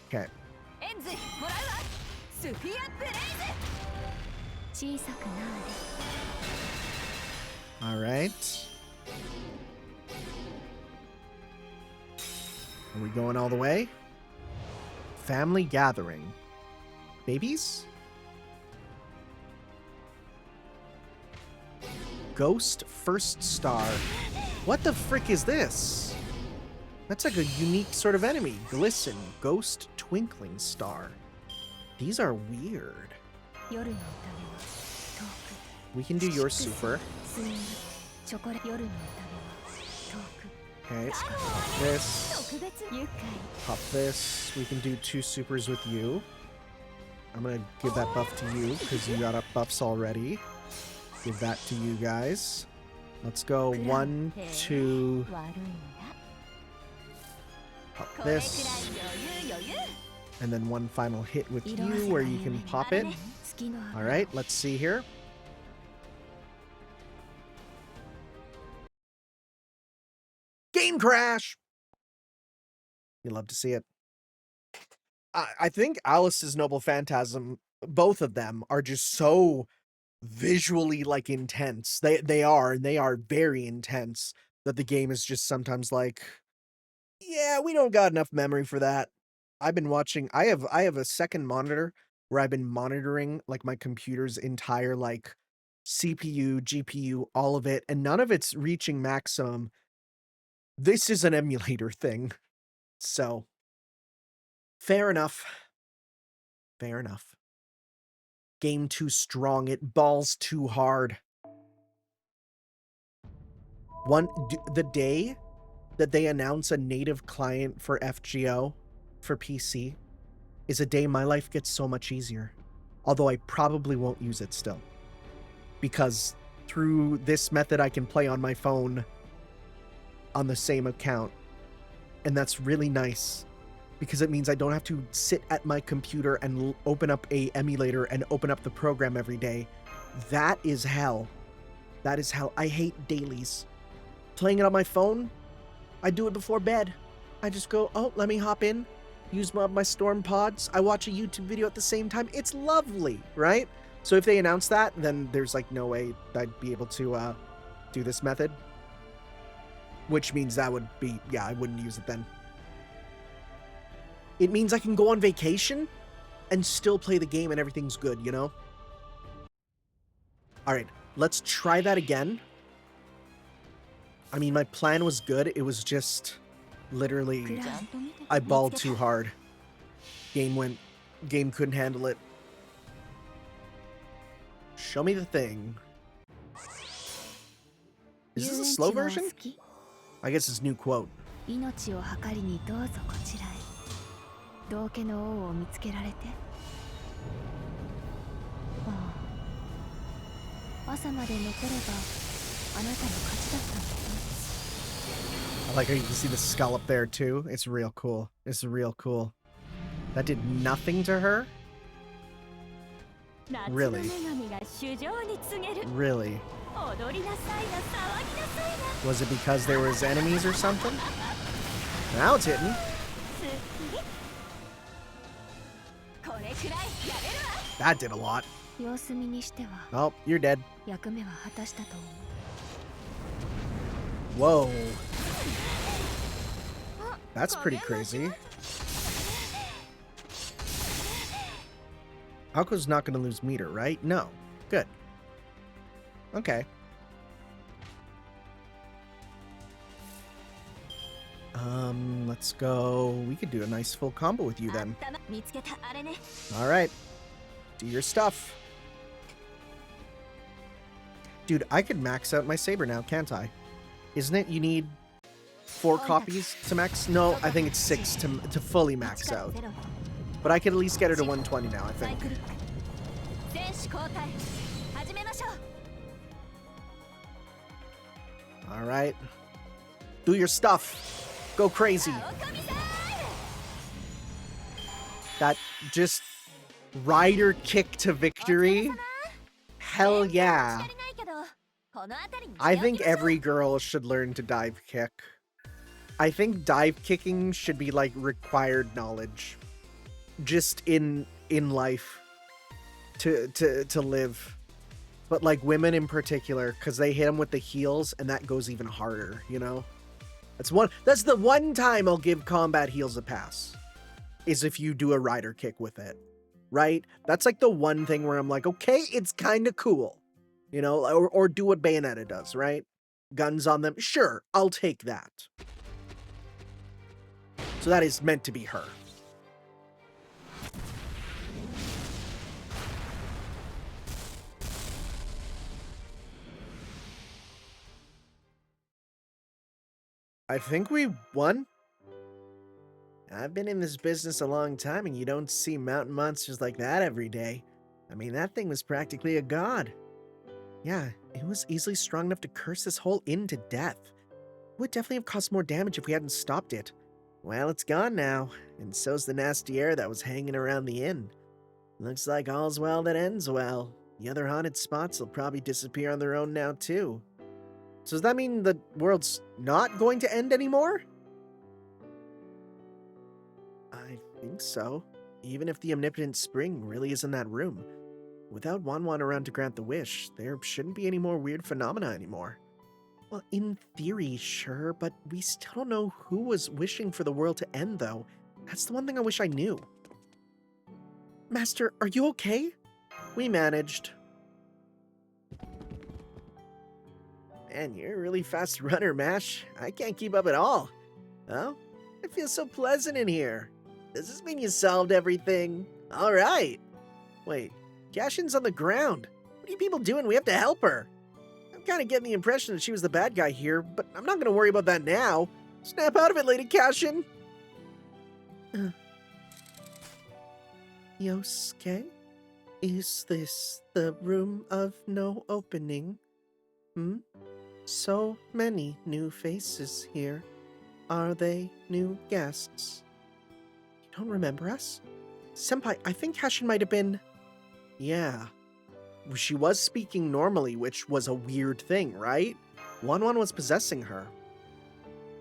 Okay. Alright. Are we going all the way? Family gathering. Babies? Ghost first star. What the frick is this? That's like a unique sort of enemy. Glisten, ghost twinkling star. These are weird. We can do your super. Okay, pop this. Pop this. We can do 2 supers with you. I'm gonna give that buff to you because you got up buffs already. Give that to you guys. Let's go 1, 2. Pop this. And then one final hit with you where you can pop it. Alright, let's see here. Game crash! You love to see it. I think Alice's Noble Phantasm, both of them, are just so visually, like, intense. They are very intense, that the game is just sometimes like, yeah, we don't got enough memory for that. I've been watching, I have a second monitor where I've been monitoring, like, my computer's entire, like, CPU, GPU, all of it, and none of it's reaching maximum. This is an emulator thing. So, fair enough. Fair enough. Game too strong. It balls too hard. The day that they announce a native client for FGO for PC is a day my life gets so much easier. Although I probably won't use it still. Because through this method I can play on my phone on the same account. And that's really nice. Because it means I don't have to sit at my computer and open up a emulator and open up the program every day. That is hell. That is hell. I hate dailies. Playing it on my phone, I do it before bed. I just go, oh, let me hop in, use my Storm pods. I watch a YouTube video at the same time. It's lovely, right? So if they announce that, then there's like no way I'd be able to do this method. Which means that would be, yeah, I wouldn't use it then. It means I can go on vacation and still play the game and everything's good, you know? All right, let's try that again. I mean, my plan was good. It was just Literally, I balled too hard. Game couldn't handle it. Show me the thing. Is this a slow version? I guess it's new quote. 命を計りにどうぞこちらへ。道家の王を見つけられて。ああ。朝まで残ればあなたの勝ちだったんだよ。I like how you can see the skull up there too. It's real cool. It's real cool. That did nothing to her? Really? Really? Was it because there was enemies or something? Now it's hitting. That did a lot. Oh, you're dead. Whoa. That's pretty crazy. Ako's not going to lose meter, right? No. Good. Okay. Let's go. We could do a nice full combo with you then. Alright. Do your stuff. Dude, I could max out my saber now, can't I? Isn't it? You need 4 copies to max? No, I think it's 6 to fully max out. But I could at least get her to 120 now, I think. Alright. Do your stuff. Go crazy. That just rider kick to victory. Hell yeah. I think every girl should learn to dive kick. I think dive kicking should be like required knowledge. Just in life. To live. But like women in particular, because they hit them with the heels and that goes even harder, you know? That's the one time I'll give combat heels a pass. Is if you do a rider kick with it. Right? That's like the one thing where I'm like, okay, it's kind of cool. You know, or do what Bayonetta does, right? Guns on them. Sure, I'll take that. So that is meant to be her. I think we won. I've been in this business a long time and you don't see mountain monsters like that every day. I mean, that thing was practically a god. Yeah, it was easily strong enough to curse this whole inn to death. It would definitely have caused more damage if we hadn't stopped it. Well, it's gone now, and so's the nasty air that was hanging around the inn. Looks like all's well that ends well. The other haunted spots will probably disappear on their own now, too. So does that mean the world's not going to end anymore? I think so. Even if the omnipotent spring really is in that room. Without Wanwan around to grant the wish, there shouldn't be any more weird phenomena anymore. Well, in theory, sure, but we still don't know who was wishing for the world to end, though. That's the one thing I wish I knew. Master, are you okay? We managed. Man, you're a really fast runner, Mash. I can't keep up at all. Oh, it feels so pleasant in here. Does this mean you solved everything? All right. Wait, Gashin's on the ground. What are you people doing? We have to help her. I'm kind of getting the impression that she was the bad guy here, but I'm not going to worry about that now. Snap out of it, Lady Cashin. Yosuke? Is this the room of no opening? So many new faces here. Are they new guests? You don't remember us? Senpai, I think Cashin might have been... Yeah. She was speaking normally, which was a weird thing, right? Wanwan was possessing her.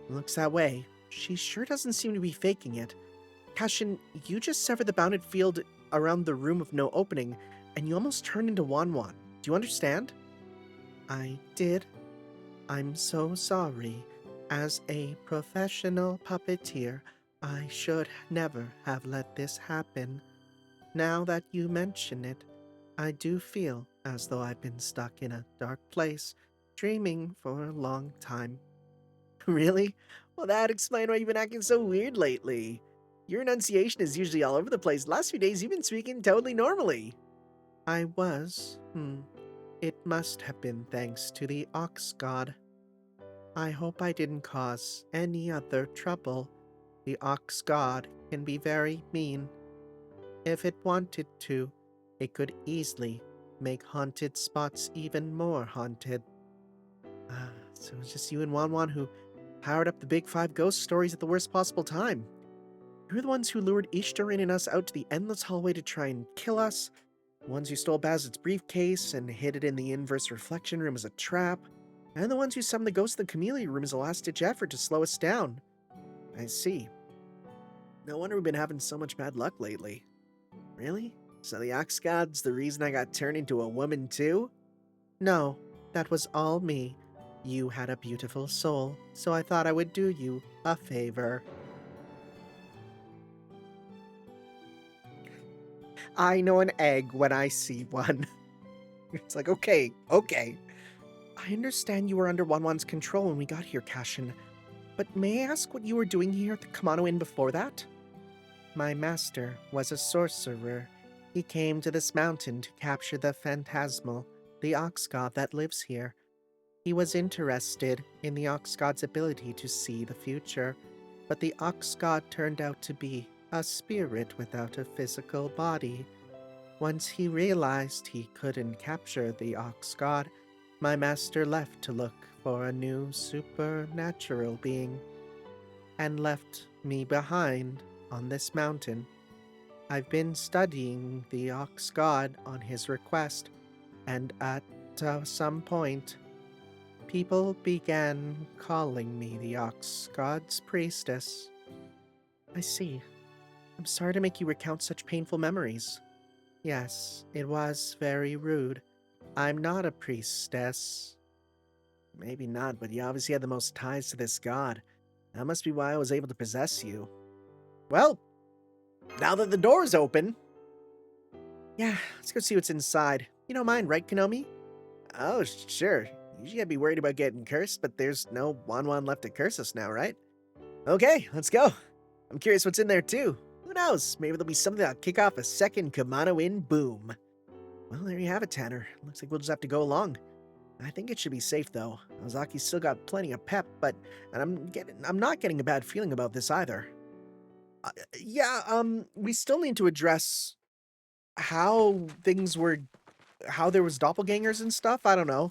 Looks that way. She sure doesn't seem to be faking it. Cashin, you just severed the bounded field around the room of no opening, and you almost turned into Wanwan. Do you understand? I did. I'm so sorry. As a professional puppeteer, I should never have let this happen. Now that you mention it, I do feel as though I've been stuck in a dark place, dreaming for a long time. Really? Well, that'd explain why you've been acting so weird lately. Your enunciation is usually all over the place. Last few days, you've been speaking totally normally. I was. It must have been thanks to the ox god. I hope I didn't cause any other trouble. The ox god can be very mean. If it wanted to, it could easily make haunted spots even more haunted. So it was just you and Wanwan who powered up the big five ghost stories at the worst possible time. You're the ones who lured Ishtarin and us out to the endless hallway to try and kill us, the ones who stole Bazit's briefcase and hid it in the inverse reflection room as a trap, and the ones who summoned the ghost in the Camellia room as a last-ditch effort to slow us down. I see. No wonder we've been having so much bad luck lately. Really? So the Ox God's the reason I got turned into a woman too? No, that was all me. You had a beautiful soul, so I thought I would do you a favor. I know an egg when I see one. It's like, okay. I understand you were under Wanwan's control when we got here, Cashin, but may I ask what you were doing here at the Kumano Inn before that? My master was a sorcerer. He came to this mountain to capture the phantasmal, the ox god that lives here. He was interested in the ox god's ability to see the future, but the ox god turned out to be a spirit without a physical body. Once he realized he couldn't capture the ox god, my master left to look for a new supernatural being, and left me behind on this mountain. I've been studying the ox god on his request, and at some point, people began calling me the ox god's priestess. I see. I'm sorry to make you recount such painful memories. Yes, it was very rude. I'm not a priestess. Maybe not, but you obviously had the most ties to this god. That must be why I was able to possess you. Well, now that the door's open... Yeah, let's go see what's inside. You don't mind, right, Konomi? Oh, sure. Usually I'd be worried about getting cursed, but there's no Wanwan left to curse us now, right? Okay, let's go. I'm curious what's in there, too. Who knows? Maybe there'll be something that'll kick off a second Kumano Inn boom. Well, there you have it, Tanner. Looks like we'll just have to go along. I think it should be safe, though. Ozaki's still got plenty of pep, and I'm not getting a bad feeling about this either. We still need to address how how there was doppelgangers and stuff. I don't know.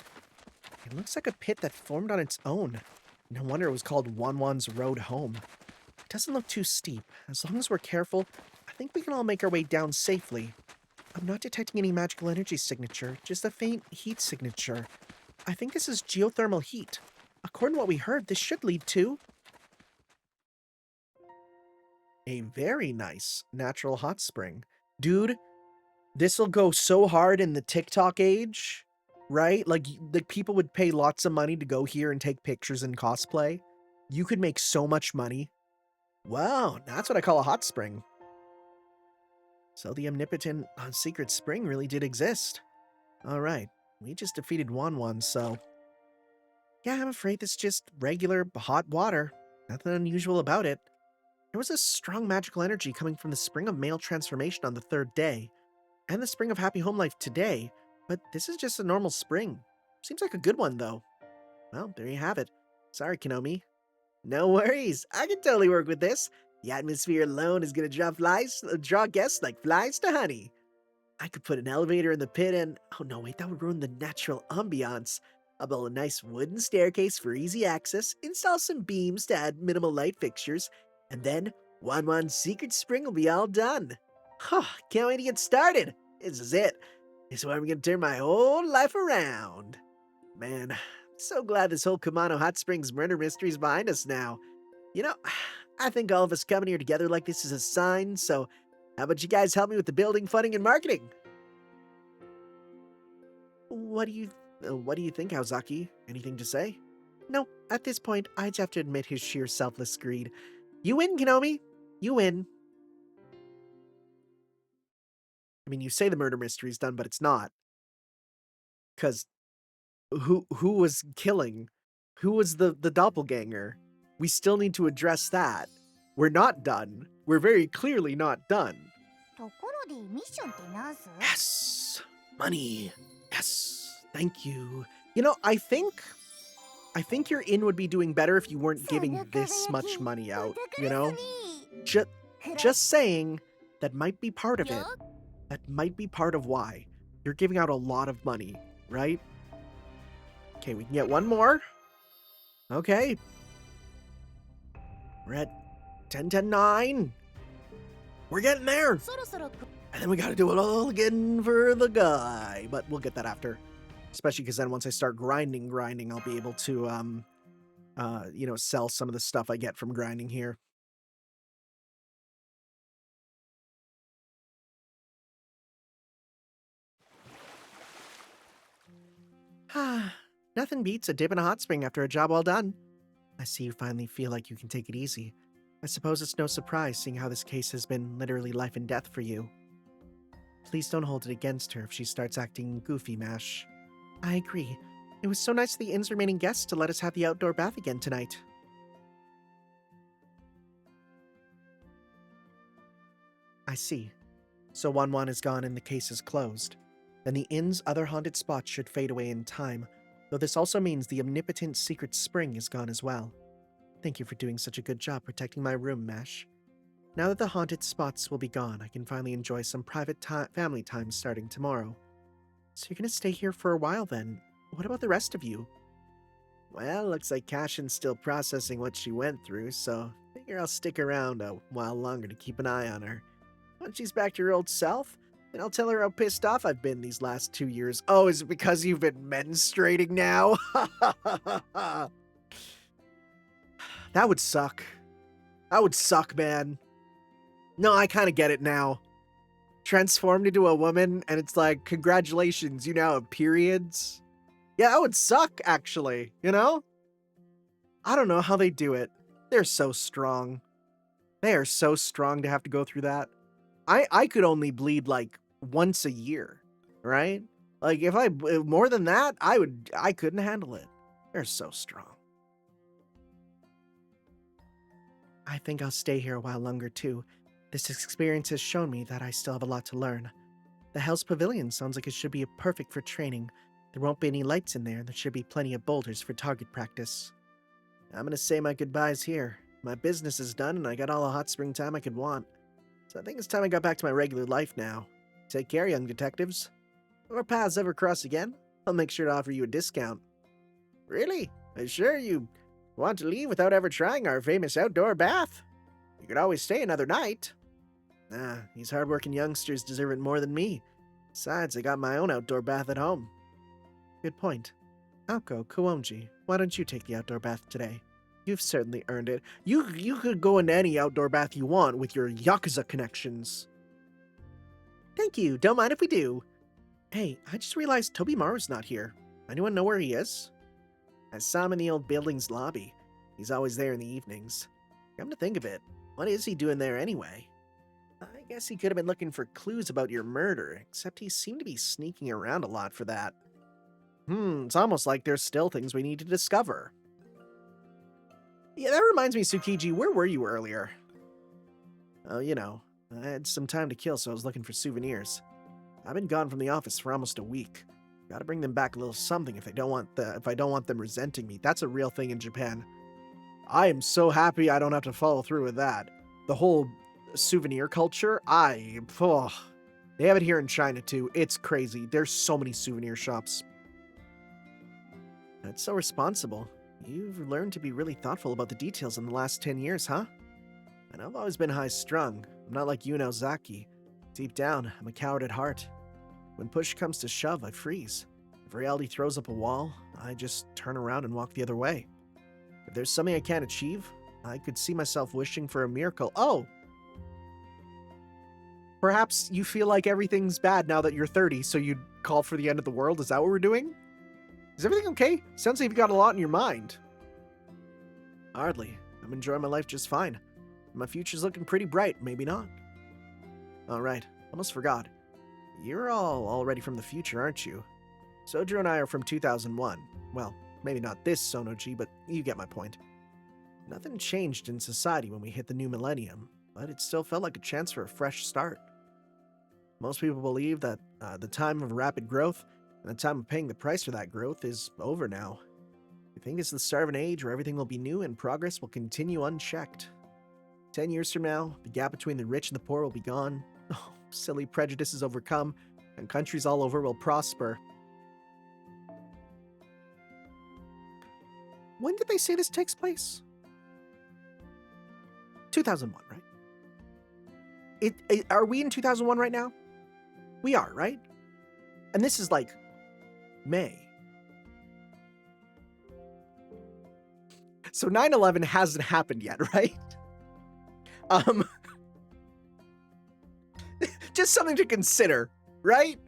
It looks like a pit that formed on its own. No wonder it was called Wanwan's Road Home. It doesn't look too steep. As long as we're careful, I think we can all make our way down safely. I'm not detecting any magical energy signature, just a faint heat signature. I think this is geothermal heat. According to what we heard, this should lead to a very nice natural hot spring. Dude, this'll go so hard in the TikTok age, right? Like people would pay lots of money to go here and take pictures and cosplay. You could make so much money. Wow, that's what I call a hot spring. So the omnipotent secret spring really did exist. Alright, we just defeated Wanwan, so... Yeah, I'm afraid this is just regular hot water. Nothing unusual about it. There was a strong magical energy coming from the spring of male transformation on the third day, and the spring of happy home life today, but this is just a normal spring. Seems like a good one, though. Well, there you have it. Sorry, Konomi. No worries, I can totally work with this. The atmosphere alone is gonna draw guests like flies to honey. I could put an elevator in the pit and... Oh no, wait, that would ruin the natural ambiance. I'll build a nice wooden staircase for easy access, install some beams to add minimal light fixtures, and then Wanwan's secret spring will be all done. Huh, can't wait to get started. This is it. This is where I'm gonna turn my whole life around. Man, I'm so glad this whole Kumano Hot Springs murder mystery is behind us now. You know, I think all of us coming here together like this is a sign, so how about you guys help me with the building, funding, and marketing? What do you think, Haozaki? Anything to say? No, at this point, I just have to admit his sheer selfless greed. You win, Konomi. You win. I mean, you say the murder mystery is done, but it's not. Because who was killing? Who was the doppelganger? We still need to address that. We're not done. We're very clearly not done. ところでミッションってナース Yes! Money. Yes. Thank you. You know, I think your inn would be doing better if you weren't giving this much money out, you know? Just saying, that might be part of it. That might be part of why. You're giving out a lot of money, right? Okay, we can get one more. Okay. We're at 10, 10, 9. We're getting there. そろそろ And then we gotta do it all again for the guy. But we'll get that after. Especially because then once I start grinding, I'll be able to, you know, sell some of the stuff I get from grinding here. Nothing beats a dip in a hot spring after a job well done. I see you finally feel like you can take it easy. I suppose it's no surprise seeing how this case has been literally life and death for you. Please don't hold it against her if she starts acting goofy, Mash. I agree. It was so nice of the inn's remaining guests to let us have the outdoor bath again tonight. I see. So 1-1 is gone and the case is closed. Then the inn's other haunted spots should fade away in time, though this also means the omnipotent secret spring is gone as well. Thank you for doing such a good job protecting my room, Mash. Now that the haunted spots will be gone, I can finally enjoy some private family time starting tomorrow. So you're gonna stay here for a while then. What about the rest of you? Well, looks like Cashin's still processing what she went through, so I figure I'll stick around a while longer to keep an eye on her. Once she's back to her old self, then I'll tell her how pissed off I've been these last 2 years. Oh, is it because you've been menstruating now? That would suck. That would suck, man. No, I kind of get it now. Transformed into a woman, and it's like, congratulations, you now have periods. Yeah, that would suck, actually, you know? I don't know how they do it. They're so strong. They are so strong to have to go through that. I could only bleed, like, once a year, right? Like, if more than that, I couldn't handle it. They're so strong. I think I'll stay here a while longer, too. This experience has shown me that I still have a lot to learn. The Hell's Pavilion sounds like it should be perfect for training. There won't be any lights in there, and there should be plenty of boulders for target practice. I'm gonna say my goodbyes here. My business is done, and I got all the hot spring time I could want. So I think it's time I got back to my regular life now. Take care, young detectives. If our paths ever cross again, I'll make sure to offer you a discount. Really? Are you sure you want to leave without ever trying our famous outdoor bath? You could always stay another night. Nah, these hard-working youngsters deserve it more than me. Besides, I got my own outdoor bath at home. Good point. Aoko, Kuonji, why don't you take the outdoor bath today? You've certainly earned it. You could go into any outdoor bath you want with your Yakuza connections. Thank you, don't mind if we do. Hey, I just realized Tobimaru's not here. Anyone know where he is? I saw him in the old building's lobby. He's always there in the evenings. Come to think of it, what is he doing there anyway? I guess he could have been looking for clues about your murder, except he seemed to be sneaking around a lot for that. It's almost like there's still things we need to discover. Yeah, that reminds me, Tsukiji, where were you earlier? Oh, you know, I had some time to kill, so I was looking for souvenirs. I've been gone from the office for almost a week. Gotta bring them back a little something if I don't want them resenting me. That's a real thing in Japan. I am so happy I don't have to follow through with that. The whole souvenir culture, they have it here in China too. It's crazy. There's so many souvenir shops. That's so responsible. You've learned to be really thoughtful about the details in the last 10 years, huh? And I've always been high-strung. I'm not like you and Ozaki. Deep down, I'm a coward at heart. When push comes to shove, I freeze. If reality throws up a wall, I just turn around and walk the other way. If there's something I can't achieve, I could see myself wishing for a miracle. Oh! Perhaps you feel like everything's bad now that you're 30, so you'd call for the end of the world? Is that what we're doing? Is everything okay? Sounds like you've got a lot in your mind. Hardly. I'm enjoying my life just fine. My future's looking pretty bright, maybe not. Alright, almost forgot. You're all ready from the future, aren't you? Sojo and I are from 2001. Well, maybe not this Sonoji, but you get my point. Nothing changed in society when we hit the new millennium, but it still felt like a chance for a fresh start. Most people believe that the time of rapid growth and the time of paying the price for that growth is over now. I think it's the start of an age where everything will be new and progress will continue unchecked. 10 years from now, the gap between the rich and the poor will be gone. Oh, silly prejudices overcome, and countries all over will prosper. When did they say this takes place? 2001, right? Are we in 2001 right now? We are, right? And this is like May. So 9/11 hasn't happened yet, right? Just something to consider, right?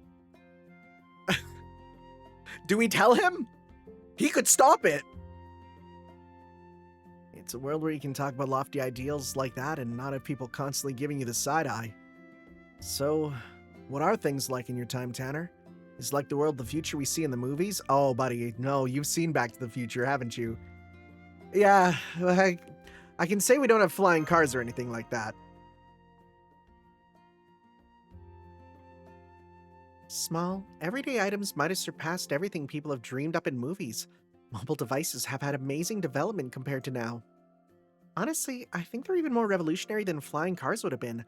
Do we tell him? He could stop it. It's a world where you can talk about lofty ideals like that and not have people constantly giving you the side eye. So, what are things like in your time, Tanner? Is like the world the future we see in the movies? Oh, buddy, no, you've seen Back to the Future, haven't you? Yeah, I can say we don't have flying cars or anything like that. Small, everyday items might have surpassed everything people have dreamed up in movies. Mobile devices have had amazing development compared to now. Honestly, I think they're even more revolutionary than flying cars would have been.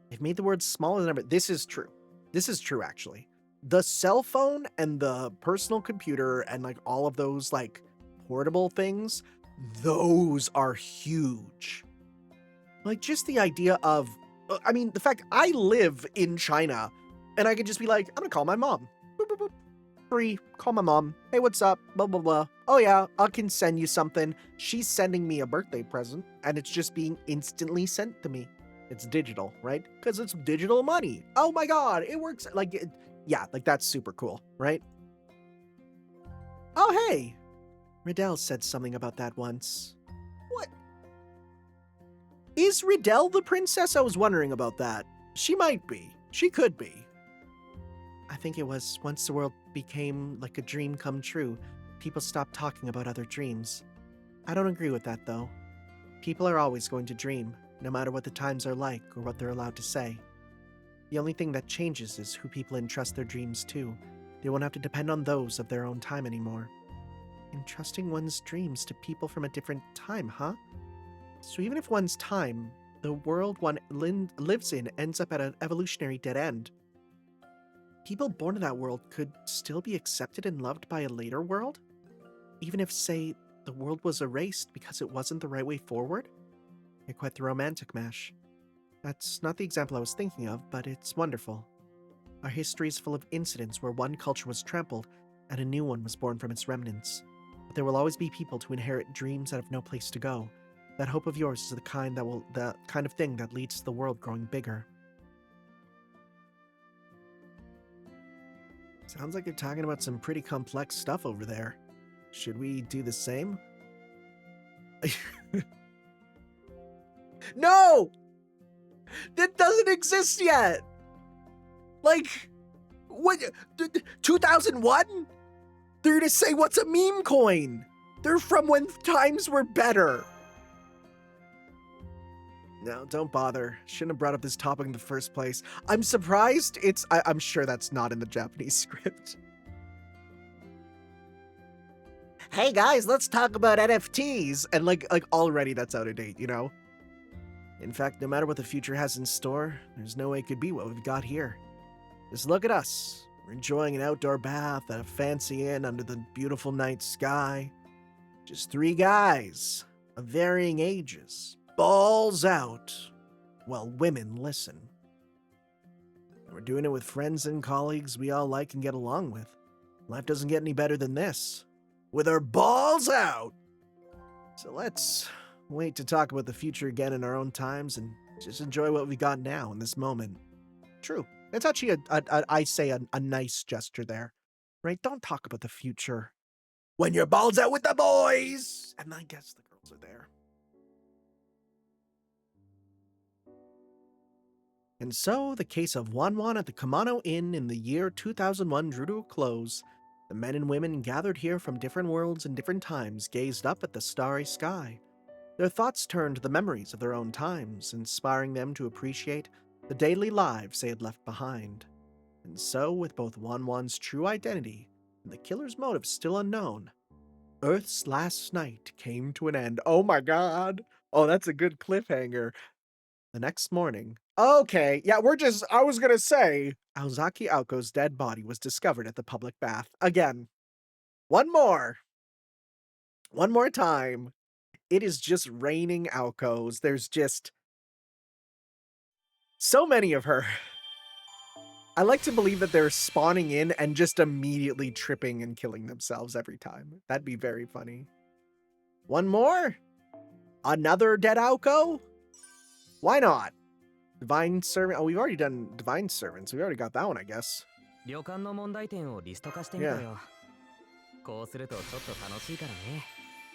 They've made the world smaller than ever. This is true. This is true, actually. The cell phone and the personal computer and like all of those like portable things, those are huge. Like just the idea of, I mean, the fact I live in China and I could just be like, I'm gonna call my mom. Boop, boop, boop. Free, call my mom. Hey, what's up? Blah, blah, blah. Oh yeah, I can send you something. She's sending me a birthday present and it's just being instantly sent to me. It's digital, right? Because it's digital money. Oh my God, it works. Like, yeah, like that's super cool, right? Oh, hey. Riddell said something about that once. What? Is Riddell the princess? I was wondering about that. She might be. She could be. I think it was once the world became like a dream come true, people stopped talking about other dreams. I don't agree with that, though. People are always going to dream, no matter what the times are like or what they're allowed to say. The only thing that changes is who people entrust their dreams to. They won't have to depend on those of their own time anymore. Entrusting one's dreams to people from a different time, huh? So even if one's time, the world one lives in, ends up at an evolutionary dead end, people born in that world could still be accepted and loved by a later world? Even if, say, the world was erased because it wasn't the right way forward? You're quite the romantic, Mash. That's not the example I was thinking of, but it's wonderful. Our history is full of incidents where one culture was trampled and a new one was born from its remnants. But there will always be people to inherit dreams that have no place to go. That hope of yours is the kind of thing that leads to the world growing bigger. Sounds like they're talking about some pretty complex stuff over there. Should we do the same? No! That doesn't exist yet! Like, what? 2001? They're gonna say, what's a meme coin? They're from when times were better. No, don't bother. Shouldn't have brought up this topic in the first place. I'm surprised I'm sure that's not in the Japanese script. Hey guys, let's talk about NFTs. And like already that's out of date, you know? In fact, no matter what the future has in store, there's no way it could be what we've got here. Just look at us. We're enjoying an outdoor bath at a fancy inn under the beautiful night sky. Just 3 guys of varying ages. Balls out, while women listen. We're doing it with friends and colleagues we all like and get along with. Life doesn't get any better than this. With our balls out! So let's wait to talk about the future again in our own times and just enjoy what we got now in this moment. True. That's actually a nice gesture there. Right? Don't talk about the future. When your balls out with the boys! And I guess the girls are there. And so, the case of Wanwan at the Kumano Inn in the year 2001 drew to a close. The men and women gathered here from different worlds and different times gazed up at the starry sky. Their thoughts turned to the memories of their own times, inspiring them to appreciate the daily lives they had left behind. And so, with both Wanwan's true identity and the killer's motive still unknown, Earth's last night came to an end. Oh my god! Oh, that's a good cliffhanger. The next morning... Okay, yeah, I was gonna say... Aozaki Aoko's dead body was discovered at the public bath. Again. One more time. It is just raining Aokos. There's just so many of her. I like to believe that they're spawning in and just immediately tripping and killing themselves every time. That'd be very funny. One more? Another dead Aoko? Why not? Divine Servant. Oh, we've already done Divine Servants. We already got that one, I guess. Yeah.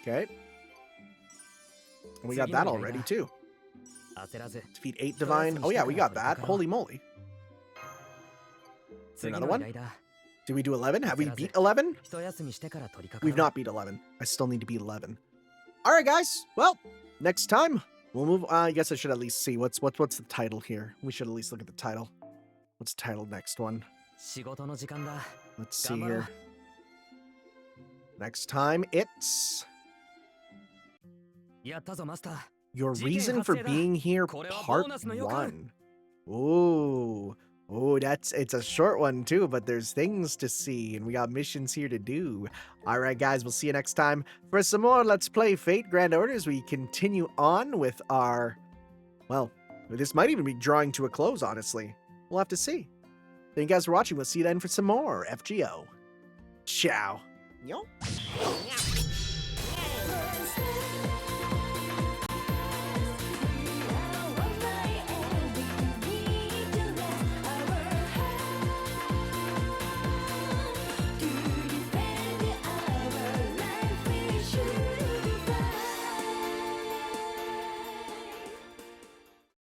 Okay. And we got that already, too. Defeat 8 Divine. Oh, yeah, we got that. Holy moly. Another one? Did we do 11? Have we beat 11? We've not beat 11. I still need to beat 11. All right, guys. Well, next time we'll move. I guess I should at least see what's the title here. We should at least look at the title. What's the title next one? Let's see here. Next time it's Your Reason for Being Here, Part 1. Ooh. Oh, it's a short one too, but there's things to see, and we got missions here to do. Alright guys, we'll see you next time for some more Let's Play Fate Grand Orders. We continue on with our... Well, this might even be drawing to a close, honestly. We'll have to see. Thank you guys for watching. We'll see you then for some more FGO. Ciao. Yo.